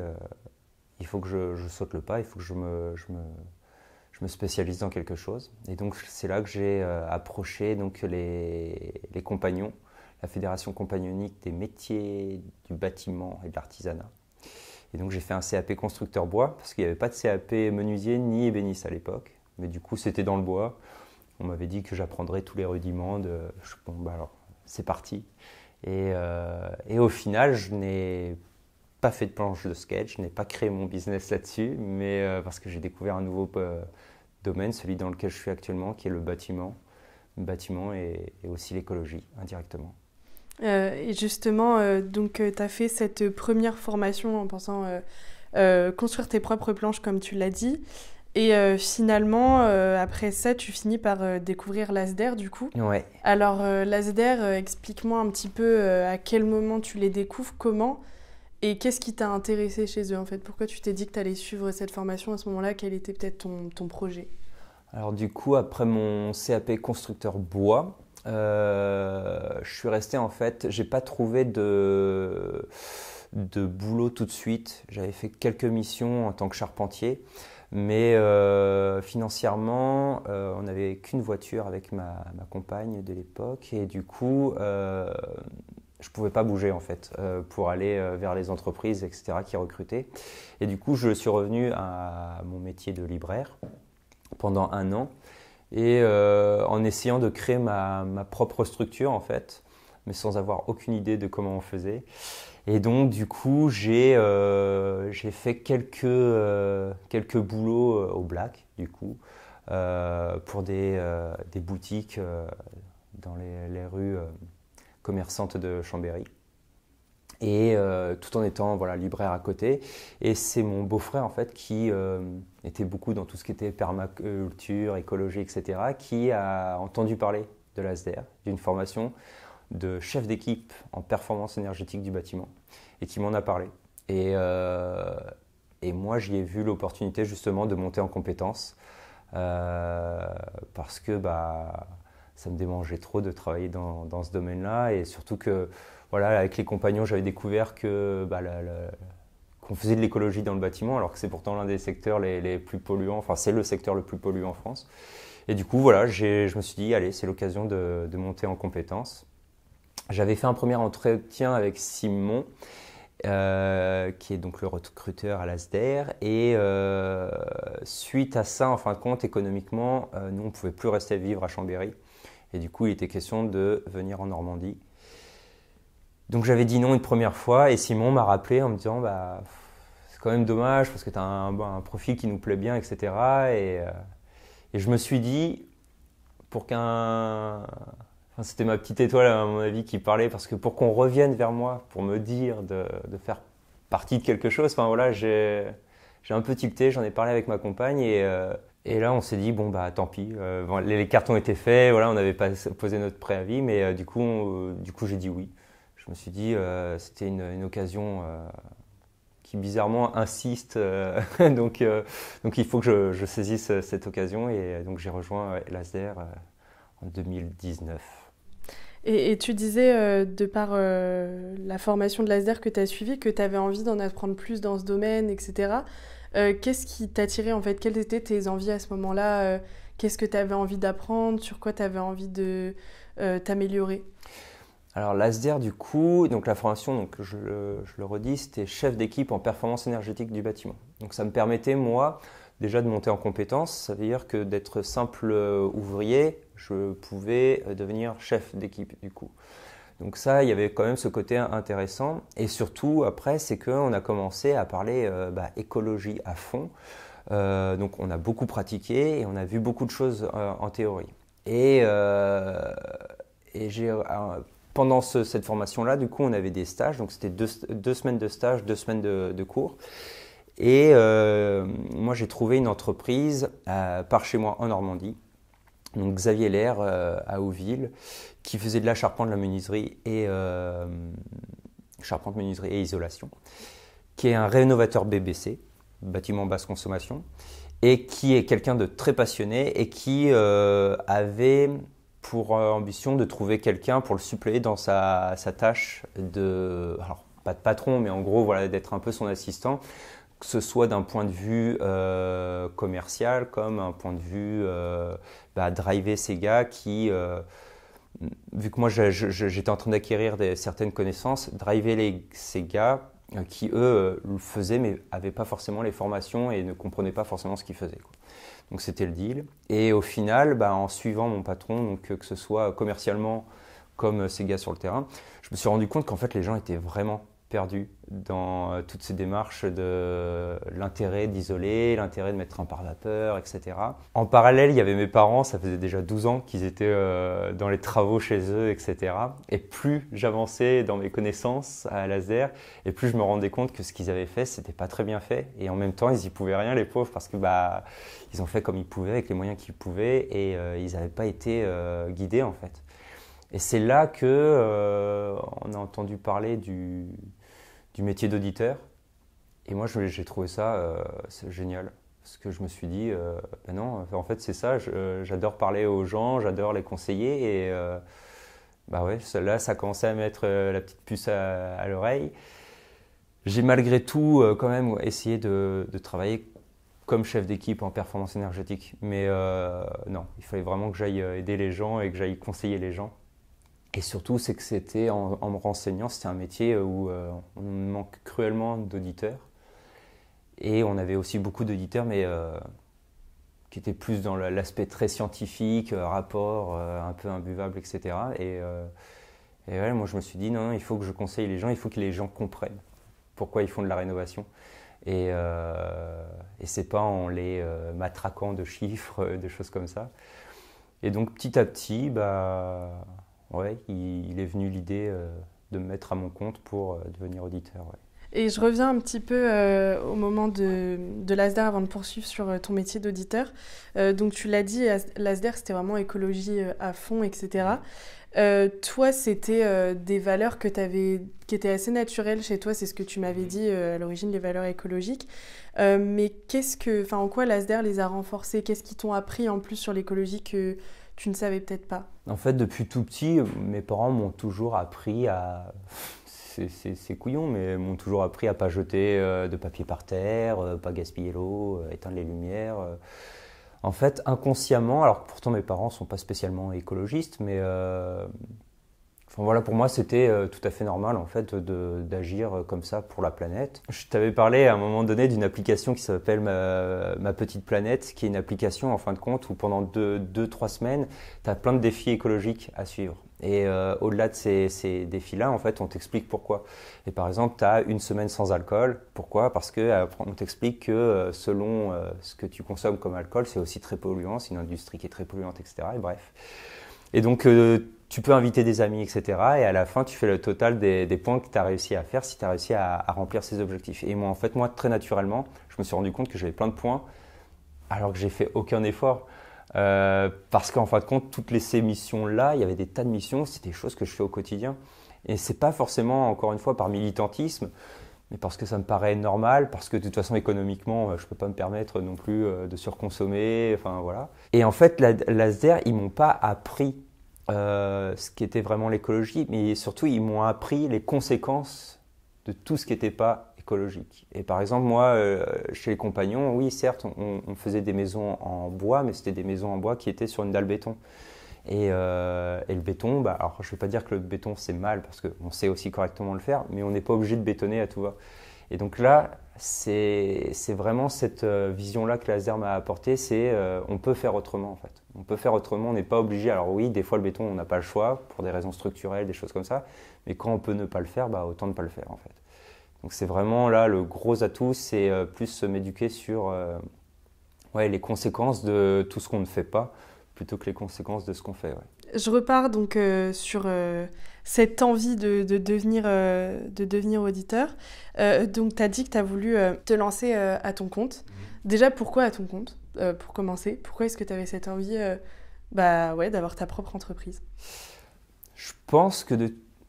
il faut que je saute le pas, il faut que je me spécialise dans quelque chose. Et donc c'est là que j'ai approché donc, les compagnons, la Fédération compagnonique des métiers du bâtiment et de l'artisanat. Et donc j'ai fait un CAP constructeur bois, parce qu'il n'y avait pas de CAP menuisier ni ébéniste à l'époque. Mais du coup c'était dans le bois. On m'avait dit que j'apprendrais tous les rudiments. Bon, alors c'est parti. Et au final, je n'ai pas fait de planche de skate, je n'ai pas créé mon business là-dessus, mais parce que j'ai découvert un nouveau domaine, celui dans lequel je suis actuellement, qui est le bâtiment et aussi l'écologie, indirectement. Et justement, donc tu as fait cette première formation en pensant construire tes propres planches, comme tu l'as dit. Et finalement, après ça, tu finis par découvrir l'ASDER, du coup. Ouais. Alors, l'ASDER, explique-moi un petit peu à quel moment tu les découvres, comment, et qu'est-ce qui t'a intéressé chez eux, en fait? Pourquoi tu t'es dit que tu allais suivre cette formation à ce moment-là? Quel était peut-être ton projet? Alors du coup, après mon CAP constructeur bois, je suis resté en fait, j'ai pas trouvé de boulot tout de suite. J'avais fait quelques missions en tant que charpentier, mais financièrement, on n'avait qu'une voiture avec ma compagne de l'époque et du coup, je pouvais pas bouger en fait pour aller vers les entreprises, etc. qui recrutaient. Et du coup, je suis revenu à mon métier de libraire pendant 1 an et en essayant de créer ma propre structure en fait, mais sans avoir aucune idée de comment on faisait. Et donc du coup j'ai fait quelques boulots au black du coup pour des boutiques dans les rues commerçantes de Chambéry. et tout en étant libraire à côté. Et c'est mon beau-frère en fait qui était beaucoup dans tout ce qui était permaculture, écologie, etc., qui a entendu parler de l'ASDR, d'une formation de chef d'équipe en performance énergétique du bâtiment, et qui m'en a parlé. Et moi, j'y ai vu l'opportunité justement de monter en compétences parce que ça me démangeait trop de travailler dans ce domaine-là, et surtout que avec les compagnons, j'avais découvert que qu'on faisait de l'écologie dans le bâtiment, alors que c'est pourtant l'un des secteurs les plus polluants, enfin c'est le secteur le plus polluant en France. Et du coup, je me suis dit, allez, c'est l'occasion de monter en compétences. J'avais fait un premier entretien avec Simon, qui est donc le recruteur à l'ASDR, et suite à ça, en fin de compte, économiquement, nous on ne pouvait plus rester vivre à Chambéry, et du coup il était question de venir en Normandie. Donc j'avais dit non une première fois, et Simon m'a rappelé en me disant c'est quand même dommage parce que tu as un profil qui nous plaît bien, etc. Et je me suis dit, c'était ma petite étoile à mon avis qui parlait, parce que pour qu'on revienne vers moi, pour me dire de faire partie de quelque chose, j'ai un peu tilté, j'en ai parlé avec ma compagne, et là on s'est dit tant pis, les cartes ont été faites, on n'avait pas posé notre préavis, mais du coup j'ai dit oui. Je me suis dit c'était une occasion qui bizarrement insiste, donc il faut que je saisisse cette occasion, et donc j'ai rejoint l'ASDR en 2019. Et tu disais, de par la formation de l'ASDR que tu as suivie, que tu avais envie d'en apprendre plus dans ce domaine, etc. Qu'est-ce qui t'attirait en fait? Quelles étaient tes envies à ce moment-là? Qu'est-ce que tu avais envie d'apprendre? Sur quoi tu avais envie de t'améliorer? Alors l'ASDR du coup, donc la formation, donc je le redis, c'était chef d'équipe en performance énergétique du bâtiment. Donc ça me permettait moi déjà de monter en compétences, ça veut dire que d'être simple ouvrier, je pouvais devenir chef d'équipe du coup. Donc ça, il y avait quand même ce côté intéressant, et surtout après, c'est qu'on a commencé à parler écologie à fond. Donc on a beaucoup pratiqué et on a vu beaucoup de choses en théorie. Et pendant cette formation-là, du coup, on avait des stages. Donc, c'était deux semaines de stage, 2 semaines de cours. Et moi, j'ai trouvé une entreprise par chez moi en Normandie, donc Xavier Lair à Auville, qui faisait de la charpente, de la menuiserie et charpente, menuiserie et isolation, qui est un rénovateur BBC, bâtiment basse consommation, et qui est quelqu'un de très passionné et qui avait pour ambition de trouver quelqu'un pour le suppléer dans sa tâche alors pas de patron, mais en gros d'être un peu son assistant, que ce soit d'un point de vue commercial, comme un point de vue driver ces gars qui, vu que moi j'étais en train d'acquérir certaines connaissances, driver ces gars qui eux le faisaient mais n'avaient pas forcément les formations et ne comprenaient pas forcément ce qu'ils faisaient, quoi. Donc c'était le deal. Et au final, en suivant mon patron, donc que ce soit commercialement comme ces gars sur le terrain, je me suis rendu compte qu'en fait les gens étaient vraiment perdus dans toutes ces démarches de l'intérêt d'isoler, l'intérêt de mettre un pare-vapeur, etc. En parallèle, il y avait mes parents, ça faisait déjà 12 ans qu'ils étaient dans les travaux chez eux, etc. Et plus j'avançais dans mes connaissances à l'ASDR, et plus je me rendais compte que ce qu'ils avaient fait, c'était pas très bien fait. Et en même temps, ils y pouvaient rien, les pauvres, parce que ils ont fait comme ils pouvaient, avec les moyens qu'ils pouvaient, et ils n'avaient pas été guidés, en fait. Et c'est là que on a entendu parler du métier d'auditeur. Et moi, j'ai trouvé ça génial. Parce que je me suis dit, non, en fait, c'est ça. J'adore parler aux gens, j'adore les conseiller. Et là, ça commençait à mettre la petite puce à l'oreille. J'ai malgré tout quand même essayé de travailler comme chef d'équipe en performance énergétique. Mais non, il fallait vraiment que j'aille aider les gens et que j'aille conseiller les gens. Et surtout, c'est que c'était, en me renseignant, c'était un métier où on manque cruellement d'auditeurs. Et on avait aussi beaucoup d'auditeurs, mais qui étaient plus dans l'aspect très scientifique, rapport un peu imbuvable, etc. Et moi, je me suis dit, non, il faut que je conseille les gens, il faut que les gens comprennent pourquoi ils font de la rénovation. Et c'est pas en les matraquant de chiffres, de choses comme ça. Et donc, petit à petit, il est venu l'idée de me mettre à mon compte pour devenir auditeur. Ouais. Et je reviens un petit peu au moment de l'ASDER avant de poursuivre sur ton métier d'auditeur. Donc tu l'as dit, l'ASDER c'était vraiment écologie à fond, etc. Toi, c'était des valeurs qui étaient assez naturelles chez toi, c'est ce que tu m'avais dit à l'origine, les valeurs écologiques. Mais en quoi l'ASDER les a renforcées? Qu'est-ce qu'ils t'ont appris en plus sur l'écologie que tu ne savais peut-être pas? En fait, depuis tout petit, mes parents m'ont toujours appris à... C'est couillon, mais m'ont toujours appris à ne pas jeter de papier par terre, pas gaspiller l'eau, éteindre les lumières. En fait, inconsciemment, alors que pourtant mes parents ne sont pas spécialement écologistes, mais enfin, voilà, pour moi c'était tout à fait normal en fait d'agir comme ça pour la planète. Je t'avais parlé à un moment donné d'une application qui s'appelle ma petite planète, qui est une application en fin de compte où pendant 2-3 semaines, tu as plein de défis écologiques à suivre. Et au-delà de ces défis-là, en fait, on t'explique pourquoi. Et par exemple, tu as une semaine sans alcool. Pourquoi? Parce qu'on t'explique que selon ce que tu consommes comme alcool, c'est aussi très polluant, c'est une industrie qui est très polluante, etc. Et bref. Et donc, tu peux inviter des amis, etc. Et à la fin, tu fais le total des points que tu as réussi à faire si tu as réussi à remplir ces objectifs. Et moi, très naturellement, je me suis rendu compte que j'avais plein de points alors que j'ai fait aucun effort. Parce qu'en fin de compte, ces missions-là, il y avait des tas de missions, c'est des choses que je fais au quotidien. Et c'est pas forcément, encore une fois, par militantisme, mais parce que ça me paraît normal, parce que de toute façon, économiquement, je peux pas me permettre non plus de surconsommer, enfin voilà. Et en fait, l'ASDER, ils m'ont pas appris ce qui était vraiment l'écologie, mais surtout, ils m'ont appris les conséquences de tout ce qui n'était pas écologique. Et par exemple, moi, chez les compagnons, oui, certes, on faisait des maisons en bois, mais c'était des maisons en bois qui étaient sur une dalle béton. Et le béton, alors je ne vais pas dire que le béton c'est mal, parce qu'on sait aussi correctement le faire, mais on n'est pas obligé de bétonner à tout va. Et donc là, c'est vraiment cette vision-là que l'ASDER m'a apportée, c'est on peut faire autrement en fait. On peut faire autrement, on n'est pas obligé. Alors oui, des fois le béton, on n'a pas le choix, pour des raisons structurelles, des choses comme ça, mais quand on peut ne pas le faire, autant ne pas le faire en fait. Donc c'est vraiment là le gros atout, c'est plus m'éduquer sur les conséquences de tout ce qu'on ne fait pas, plutôt que les conséquences de ce qu'on fait. Ouais. Je repars donc sur cette envie de devenir auditeur. Donc tu as dit que tu as voulu te lancer à ton compte. Déjà, pourquoi à ton compte pour commencer? Pourquoi est-ce que tu avais cette envie d'avoir ta propre entreprise? Je pense que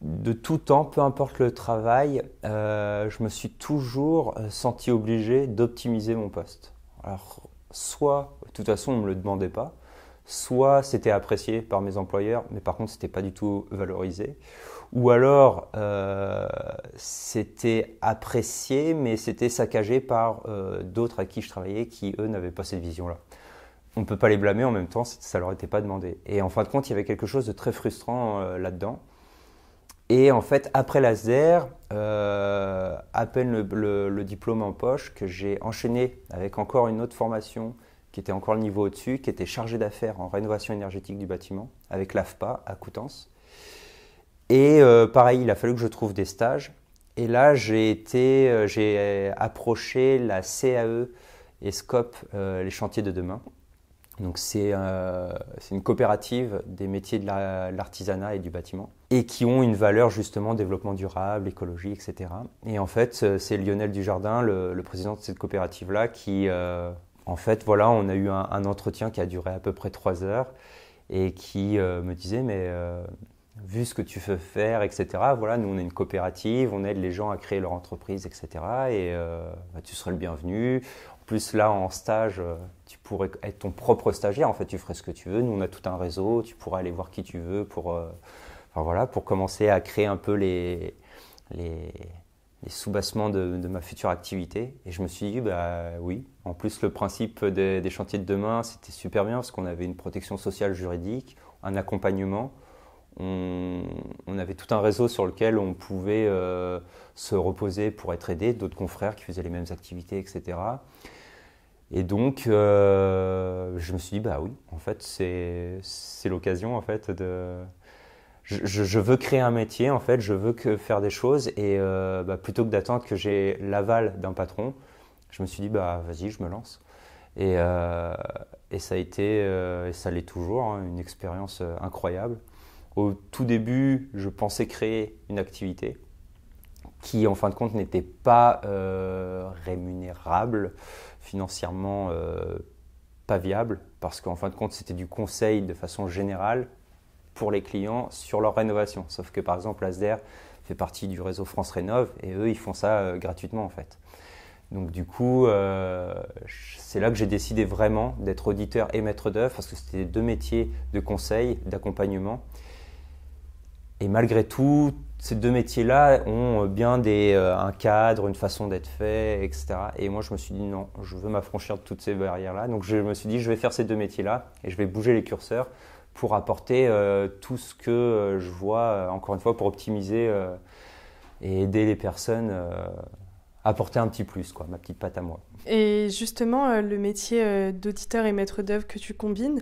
de tout temps, peu importe le travail, je me suis toujours senti obligé d'optimiser mon poste. Alors, soit, de toute façon, on ne me le demandait pas, soit c'était apprécié par mes employeurs, mais par contre, ce n'était pas du tout valorisé. Ou alors, c'était apprécié, mais c'était saccagé par d'autres à qui je travaillais qui, eux, n'avaient pas cette vision-là. On ne peut pas les blâmer, en même temps, ça ne leur était pas demandé. Et en fin de compte, il y avait quelque chose de très frustrant là-dedans. Et en fait, après l'ASDER, à peine le diplôme en poche, que j'ai enchaîné avec encore une autre formation qui était encore le niveau au-dessus, qui était chargée d'affaires en rénovation énergétique du bâtiment, avec l'AFPA à Coutances. Et pareil, il a fallu que je trouve des stages. Et là, j'ai approché la CAE et SCOP, les chantiers de demain. Donc c'est une coopérative des métiers de l'artisanat et du bâtiment et qui ont une valeur justement développement durable, écologie, etc. Et en fait, c'est Lionel Dujardin, le président de cette coopérative-là, qui, en fait, voilà, on a eu un entretien qui a duré à peu près 3 heures et qui me disait, mais vu ce que tu veux faire, etc., voilà, nous on est une coopérative, on aide les gens à créer leur entreprise, etc. Et tu serais le bienvenu. Plus là, en stage, tu pourrais être ton propre stagiaire. En fait, tu ferais ce que tu veux. Nous, on a tout un réseau. Tu pourras aller voir qui tu veux pour commencer à créer un peu les soubassements de ma future activité. Et je me suis dit, oui. En plus, le principe des chantiers de demain, c'était super bien parce qu'on avait une protection sociale juridique, un accompagnement. On avait tout un réseau sur lequel on pouvait se reposer pour être aidé, d'autres confrères qui faisaient les mêmes activités, etc. Et donc, je me suis dit, oui, en fait, c'est l'occasion, en fait, je veux créer un métier, en fait, je veux faire des choses, et plutôt que d'attendre que j'ai l'aval d'un patron, je me suis dit, vas-y, je me lance. Et ça a été, et ça l'est toujours, une expérience incroyable. Au tout début, je pensais créer une activité qui, en fin de compte, n'était pas rémunérable, financièrement pas viable, parce qu'en fin de compte, c'était du conseil de façon générale pour les clients sur leur rénovation. Sauf que, par exemple, Asder fait partie du réseau France Rénov et eux, ils font ça gratuitement, en fait. Donc du coup, c'est là que j'ai décidé vraiment d'être auditeur et maître d'œuvre, parce que c'était deux métiers de conseil, d'accompagnement. Et malgré tout, ces deux métiers-là ont bien un cadre, une façon d'être fait, etc. Et moi, je me suis dit non, je veux m'affranchir de toutes ces barrières-là. Donc je me suis dit, je vais faire ces deux métiers-là et je vais bouger les curseurs pour apporter tout ce que je vois, encore une fois, pour optimiser et aider les personnes à apporter un petit plus, quoi, ma petite patte à moi. Et justement, le métier d'auditeur et maître d'œuvre que tu combines,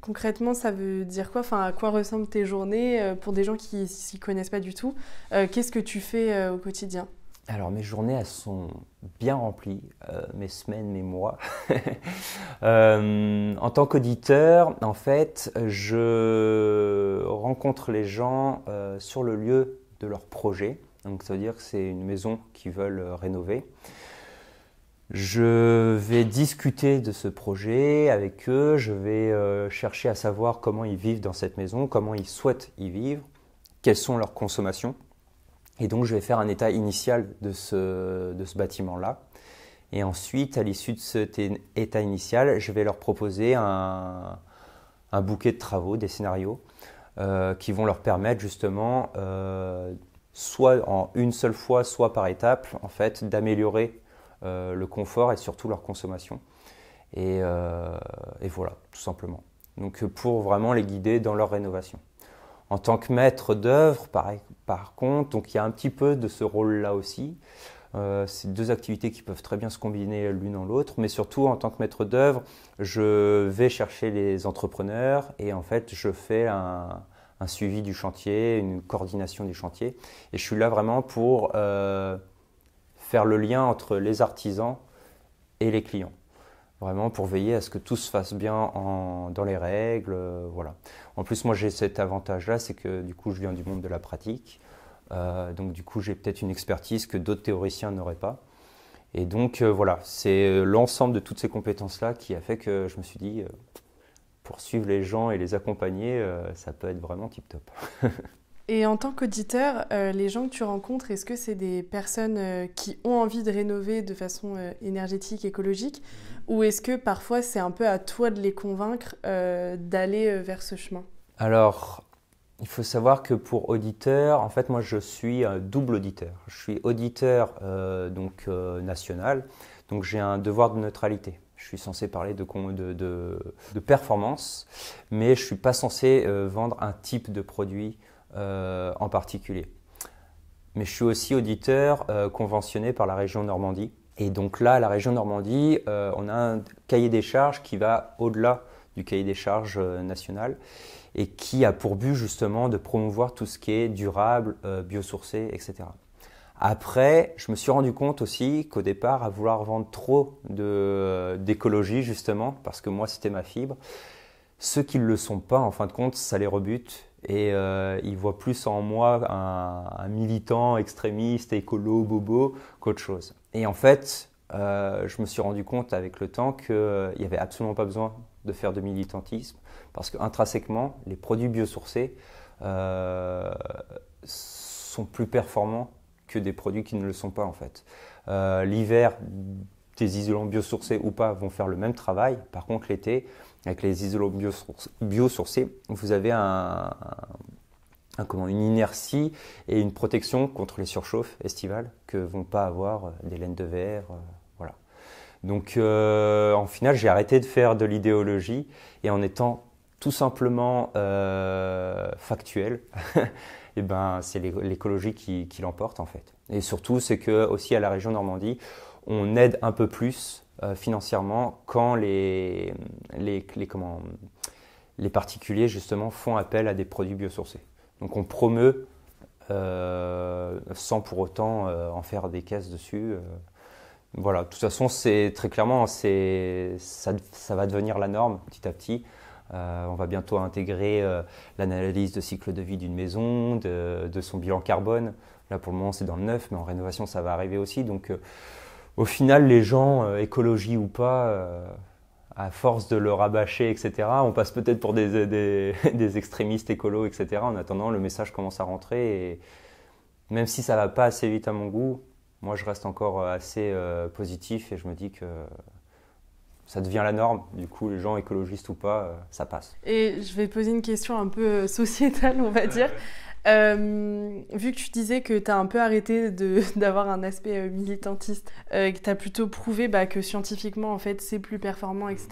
concrètement, ça veut dire quoi? Enfin, à quoi ressemblent tes journées pour des gens qui s'y connaissent pas du tout? Qu'est-ce que tu fais au quotidien? Alors mes journées, elles sont bien remplies, mes semaines, mes mois. En tant qu'auditeur, en fait, je rencontre les gens sur le lieu de leur projet. Donc ça veut dire que c'est une maison qu'ils veulent rénover. Je vais discuter de ce projet avec eux, je vais chercher à savoir comment ils vivent dans cette maison, comment ils souhaitent y vivre, quelles sont leurs consommations. Et donc je vais faire un état initial de ce bâtiment-là. Et ensuite, à l'issue de cet état initial, je vais leur proposer un bouquet de travaux, des scénarios, qui vont leur permettre justement, soit en une seule fois, soit par étapes, en fait, d'améliorer le confort et surtout leur consommation. Et voilà, tout simplement. Donc pour vraiment les guider dans leur rénovation. En tant que maître d'œuvre, par contre, donc il y a un petit peu de ce rôle-là aussi. C'est deux activités qui peuvent très bien se combiner l'une dans l'autre, mais surtout en tant que maître d'œuvre, je vais chercher les entrepreneurs et en fait je fais un suivi du chantier, une coordination du chantier. Et je suis là vraiment pour faire le lien entre les artisans et les clients. Vraiment pour veiller à ce que tout se fasse bien dans les règles. Voilà. En plus, moi j'ai cet avantage-là, c'est que du coup je viens du monde de la pratique. Donc du coup j'ai peut-être une expertise que d'autres théoriciens n'auraient pas. Et donc voilà, c'est l'ensemble de toutes ces compétences-là qui a fait que je me suis dit, pour suivre les gens et les accompagner, ça peut être vraiment tip-top. Et en tant qu'auditeur, les gens que tu rencontres, est-ce que c'est des personnes qui ont envie de rénover de façon énergétique, écologique, ou est-ce que parfois c'est un peu à toi de les convaincre d'aller vers ce chemin? Alors, il faut savoir que pour auditeur, en fait, moi je suis un double auditeur. Je suis auditeur national, donc j'ai un devoir de neutralité. Je suis censé parler de performance, mais je ne suis pas censé vendre un type de produit en particulier. Mais je suis aussi auditeur conventionné par la région Normandie. Et donc là, à la région Normandie, on a un cahier des charges qui va au-delà du cahier des charges national et qui a pour but justement de promouvoir tout ce qui est durable, biosourcé, etc. Après, je me suis rendu compte aussi qu'au départ, à vouloir vendre trop d'écologie justement, parce que moi c'était ma fibre, ceux qui ne le sont pas, en fin de compte, ça les rebute. Et ils voient plus en moi un militant extrémiste, écolo, bobo, qu'autre chose. Et en fait, je me suis rendu compte avec le temps qu'il n'y avait absolument pas besoin de faire de militantisme, parce qu'intrinsèquement, les produits biosourcés sont plus performants que des produits qui ne le sont pas en fait. L'hiver, des isolants biosourcés ou pas vont faire le même travail. Par contre, l'été, avec les isolants biosourcés, vous avez une inertie et une protection contre les surchauffes estivales que vont pas avoir des laines de verre. Voilà. Donc, en final, j'ai arrêté de faire de l'idéologie et en étant tout simplement factuel, et ben, c'est l'écologie qui l'emporte en fait. Et surtout, c'est que aussi à la région Normandie, on aide un peu plus financièrement quand les particuliers justement font appel à des produits biosourcés. Donc on promeut sans pour autant en faire des caisses dessus. Voilà, de toute façon, c'est très clairement, ça va devenir la norme petit à petit. On va bientôt intégrer l'analyse de cycle de vie d'une maison, de son bilan carbone. Là, pour le moment, c'est dans le neuf, mais en rénovation, ça va arriver aussi. Donc, au final, les gens, écologie ou pas, à force de le rabâcher, etc., on passe peut-être pour des extrémistes écolos, etc. En attendant, le message commence à rentrer. Et même si ça ne va pas assez vite à mon goût, moi, je reste encore assez positif et je me dis que ça devient la norme. Du coup, les gens écologistes ou pas, ça passe. Et je vais poser une question un peu sociétale, on va dire. Vu que tu disais que tu as un peu arrêté d'avoir un aspect militantiste, que tu as plutôt prouvé que scientifiquement, en fait, c'est plus performant, etc.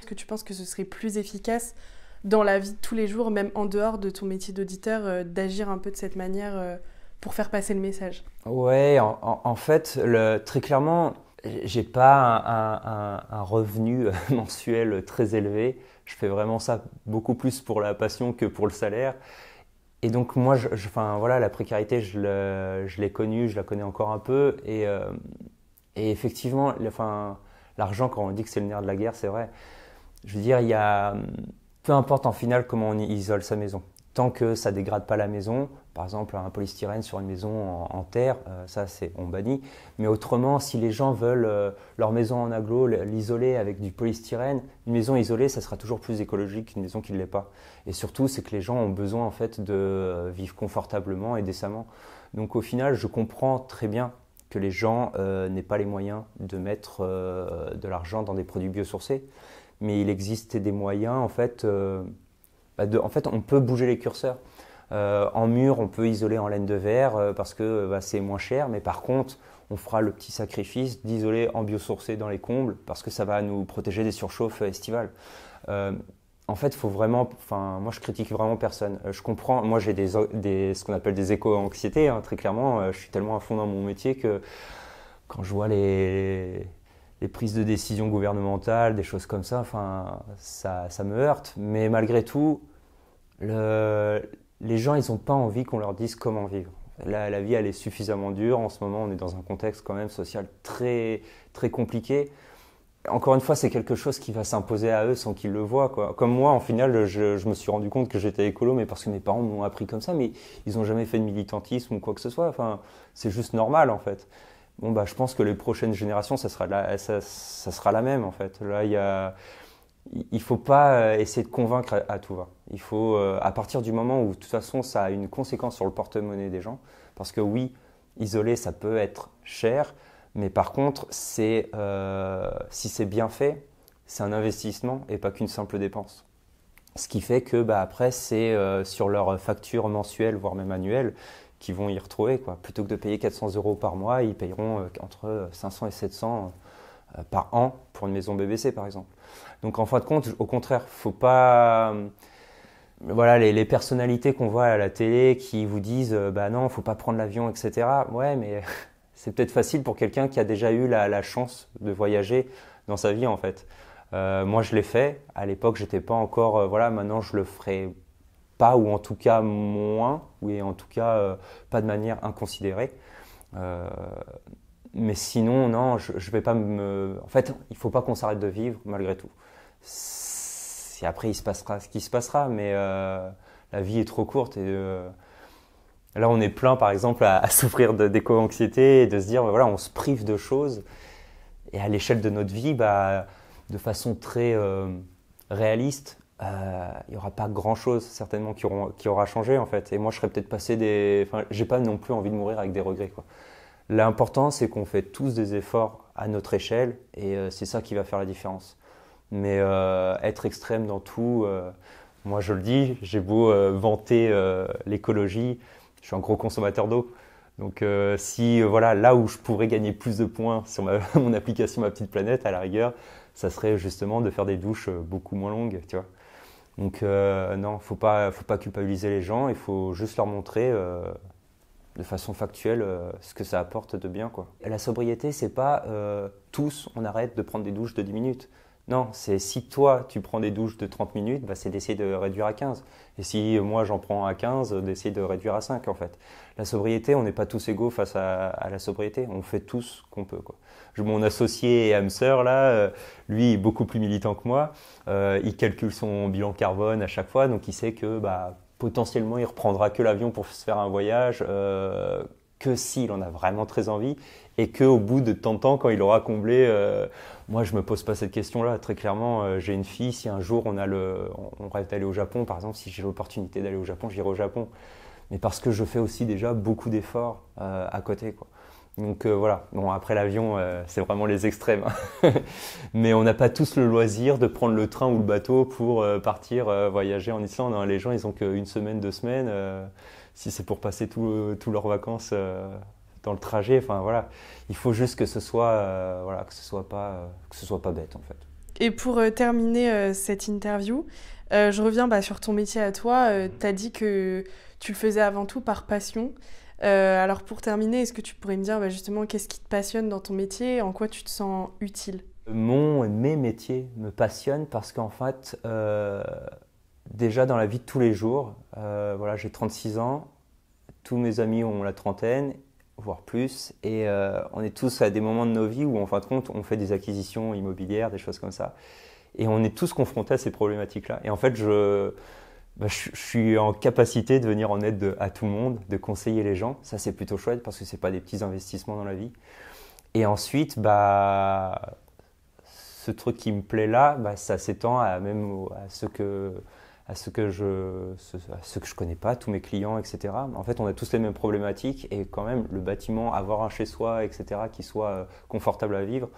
Est-ce que tu penses que ce serait plus efficace dans la vie de tous les jours, même en dehors de ton métier d'auditeur, d'agir un peu de cette manière pour faire passer le message? Ouais, en fait, très clairement, j'ai pas un revenu mensuel très élevé. Je fais vraiment ça beaucoup plus pour la passion que pour le salaire. Et donc moi, voilà, la précarité, je l'ai connue, je la connais encore un peu. Et effectivement, l'argent, quand on dit que c'est le nerf de la guerre, c'est vrai. Je veux dire, peu importe en final comment on isole sa maison. Tant que ça ne dégrade pas la maison, par exemple un polystyrène sur une maison en terre, ça on bannit. Mais autrement, si les gens veulent leur maison en agglo, l'isoler avec du polystyrène, une maison isolée, ça sera toujours plus écologique qu'une maison qui ne l'est pas. Et surtout, c'est que les gens ont besoin en fait de vivre confortablement et décemment. Donc au final, je comprends très bien que les gens n'aient pas les moyens de mettre de l'argent dans des produits biosourcés. Mais il existe des moyens en fait. En fait, on peut bouger les curseurs. En mur, on peut isoler en laine de verre parce que c'est moins cher. Mais par contre, on fera le petit sacrifice d'isoler en biosourcé dans les combles parce que ça va nous protéger des surchauffes estivales. En fait, faut vraiment. Moi, je critique vraiment personne. Je comprends. Moi, j'ai ce qu'on appelle des éco-anxiétés. Très clairement, je suis tellement à fond dans mon métier que quand je vois les prises de décision gouvernementales, des choses comme ça, ça me heurte. Mais malgré tout, les gens, ils n'ont pas envie qu'on leur dise comment vivre. La vie, elle est suffisamment dure. En ce moment, on est dans un contexte quand même social très, très compliqué. Encore une fois, c'est quelque chose qui va s'imposer à eux sans qu'ils le voient, quoi. Comme moi, en final, je me suis rendu compte que j'étais écolo, mais parce que mes parents m'ont appris comme ça, mais ils n'ont jamais fait de militantisme ou quoi que ce soit. C'est juste normal, en fait. Bon, je pense que les prochaines générations, ça sera la même, en fait. Là, il faut pas essayer de convaincre à tout va. Il faut, à partir du moment où, de toute façon, ça a une conséquence sur le porte-monnaie des gens, parce que oui, isoler, ça peut être cher, mais par contre, si c'est bien fait, c'est un investissement et pas qu'une simple dépense. Ce qui fait que, après, c'est sur leur facture mensuelle, voire même annuelle, qui vont y retrouver, quoi. Plutôt que de payer 400 € par mois, ils payeront entre 500 et 700 par an pour une maison BBC, par exemple. Donc en fin de compte, au contraire, faut pas... Voilà, les personnalités qu'on voit à la télé qui vous disent non, faut pas prendre l'avion, etc. Ouais, mais c'est peut-être facile pour quelqu'un qui a déjà eu la chance de voyager dans sa vie, en fait. Moi, je l'ai fait. À l'époque, j'étais pas encore... maintenant, je le ferai pas, ou en tout cas moins, ou en tout cas pas de manière inconsidérée. Mais sinon, non, je vais pas En fait, il faut pas qu'on s'arrête de vivre, malgré tout. Après, il se passera ce qui se passera, mais la vie est trop courte. Et là, on est plein, par exemple, à souffrir d'éco-anxiété et de se dire, on se prive de choses. Et à l'échelle de notre vie, de façon très réaliste, il n'y aura pas grand-chose certainement qui aura changé, en fait. Et moi, je serais peut-être passé j'ai pas non plus envie de mourir avec des regrets, quoi. L'important, c'est qu'on fait tous des efforts à notre échelle et c'est ça qui va faire la différence. Mais être extrême dans tout, moi je le dis, j'ai beau vanter l'écologie, je suis un gros consommateur d'eau. Donc là où je pourrais gagner plus de points sur mon application Ma Petite Planète, à la rigueur, ça serait justement de faire des douches beaucoup moins longues, tu vois. Donc non, faut pas culpabiliser les gens, il faut juste leur montrer de façon factuelle ce que ça apporte de bien, quoi. Et la sobriété, c'est pas tous on arrête de prendre des douches de 10 minutes. Non, c'est si toi, tu prends des douches de 30 minutes, bah, c'est d'essayer de réduire à 15. Et si moi, j'en prends à 15, d'essayer de réduire à 5, en fait. La sobriété, on n'est pas tous égaux face à la sobriété. On fait tout ce qu'on peut, quoi. Mon associé et âme sœur, là, lui, est beaucoup plus militant que moi. Il calcule son bilan carbone à chaque fois, donc il sait que bah, potentiellement, il reprendra que l'avion pour se faire un voyage, que s'il en a vraiment très envie, et qu'au bout de tant de temps, quand il aura comblé... moi, je me pose pas cette question-là. Très clairement, j'ai une fille. Si un jour on rêve d'aller au Japon, par exemple, si j'ai l'opportunité d'aller au Japon, j'irai au Japon. Mais parce que je fais aussi déjà beaucoup d'efforts à côté, quoi. Donc voilà. Bon, après l'avion, c'est vraiment les extrêmes. Mais on n'a pas tous le loisir de prendre le train ou le bateau pour partir voyager en Islande, hein. Les gens, ils ont qu'une semaine, 2 semaines. Si c'est pour passer tous leurs vacances dans le trajet, enfin voilà, il faut juste que ce soit voilà, que ce soit pas bête en fait. Et pour terminer cette interview, je reviens sur ton métier à toi. Tu as dit que tu le faisais avant tout par passion. Alors pour terminer, est-ce que tu pourrais me dire justement qu'est-ce qui te passionne dans ton métier, en quoi tu te sens utile? Mes métiers me passionnent parce qu'en fait, déjà dans la vie de tous les jours, voilà, j'ai 36 ans, tous mes amis ont la trentaine, voire plus, et on est tous à des moments de nos vies où en fin de compte on fait des acquisitions immobilières, des choses comme ça, et on est tous confrontés à ces problématiques-là. Et en fait, je suis en capacité de venir en aide à tout le monde, de conseiller les gens. Ça, c'est plutôt chouette parce que c'est pas des petits investissements dans la vie. Et ensuite, ce truc qui me plaît là, ça s'étend à ceux que je connais pas, tous mes clients, etc. En fait, on a tous les mêmes problématiques et quand même, le bâtiment, avoir un chez soi, etc., qui soit confortable à vivre,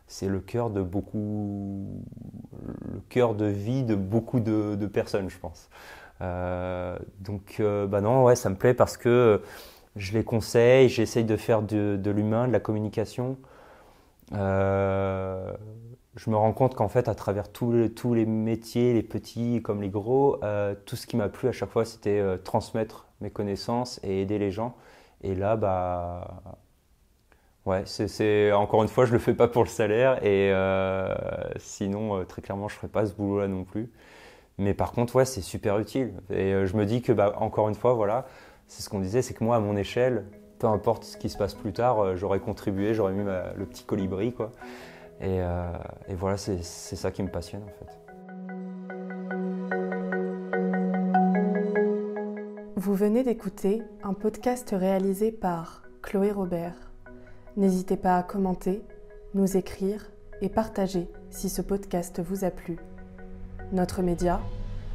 c'est le cœur de vie de beaucoup de personnes, je pense. Non, ouais, ça me plaît parce que je les conseille, j'essaye de faire de l'humain, de la communication. Je me rends compte qu'en fait, à travers tous les métiers, les petits comme les gros, tout ce qui m'a plu à chaque fois, c'était transmettre mes connaissances et aider les gens. Et là, ouais, c'est encore une fois, je le fais pas pour le salaire et sinon, très clairement, je ferais pas ce boulot-là non plus. Mais par contre, ouais, c'est super utile. Et je me dis que, encore une fois, voilà, c'est ce qu'on disait, c'est que moi, à mon échelle, peu importe ce qui se passe plus tard, j'aurais contribué, j'aurais mis le petit colibri, quoi. Et voilà, c'est ça qui me passionne en fait. Vous venez d'écouter un podcast réalisé par Chloé Robert. N'hésitez pas à commenter, nous écrire et partager si ce podcast vous a plu. Notre média,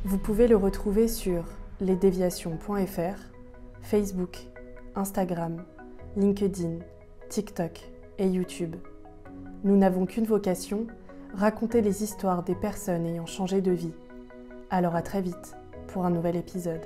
vous pouvez le retrouver sur lesdéviations.fr, Facebook, Instagram, LinkedIn, TikTok et YouTube. Nous n'avons qu'une vocation, raconter les histoires des personnes ayant changé de vie. Alors à très vite pour un nouvel épisode.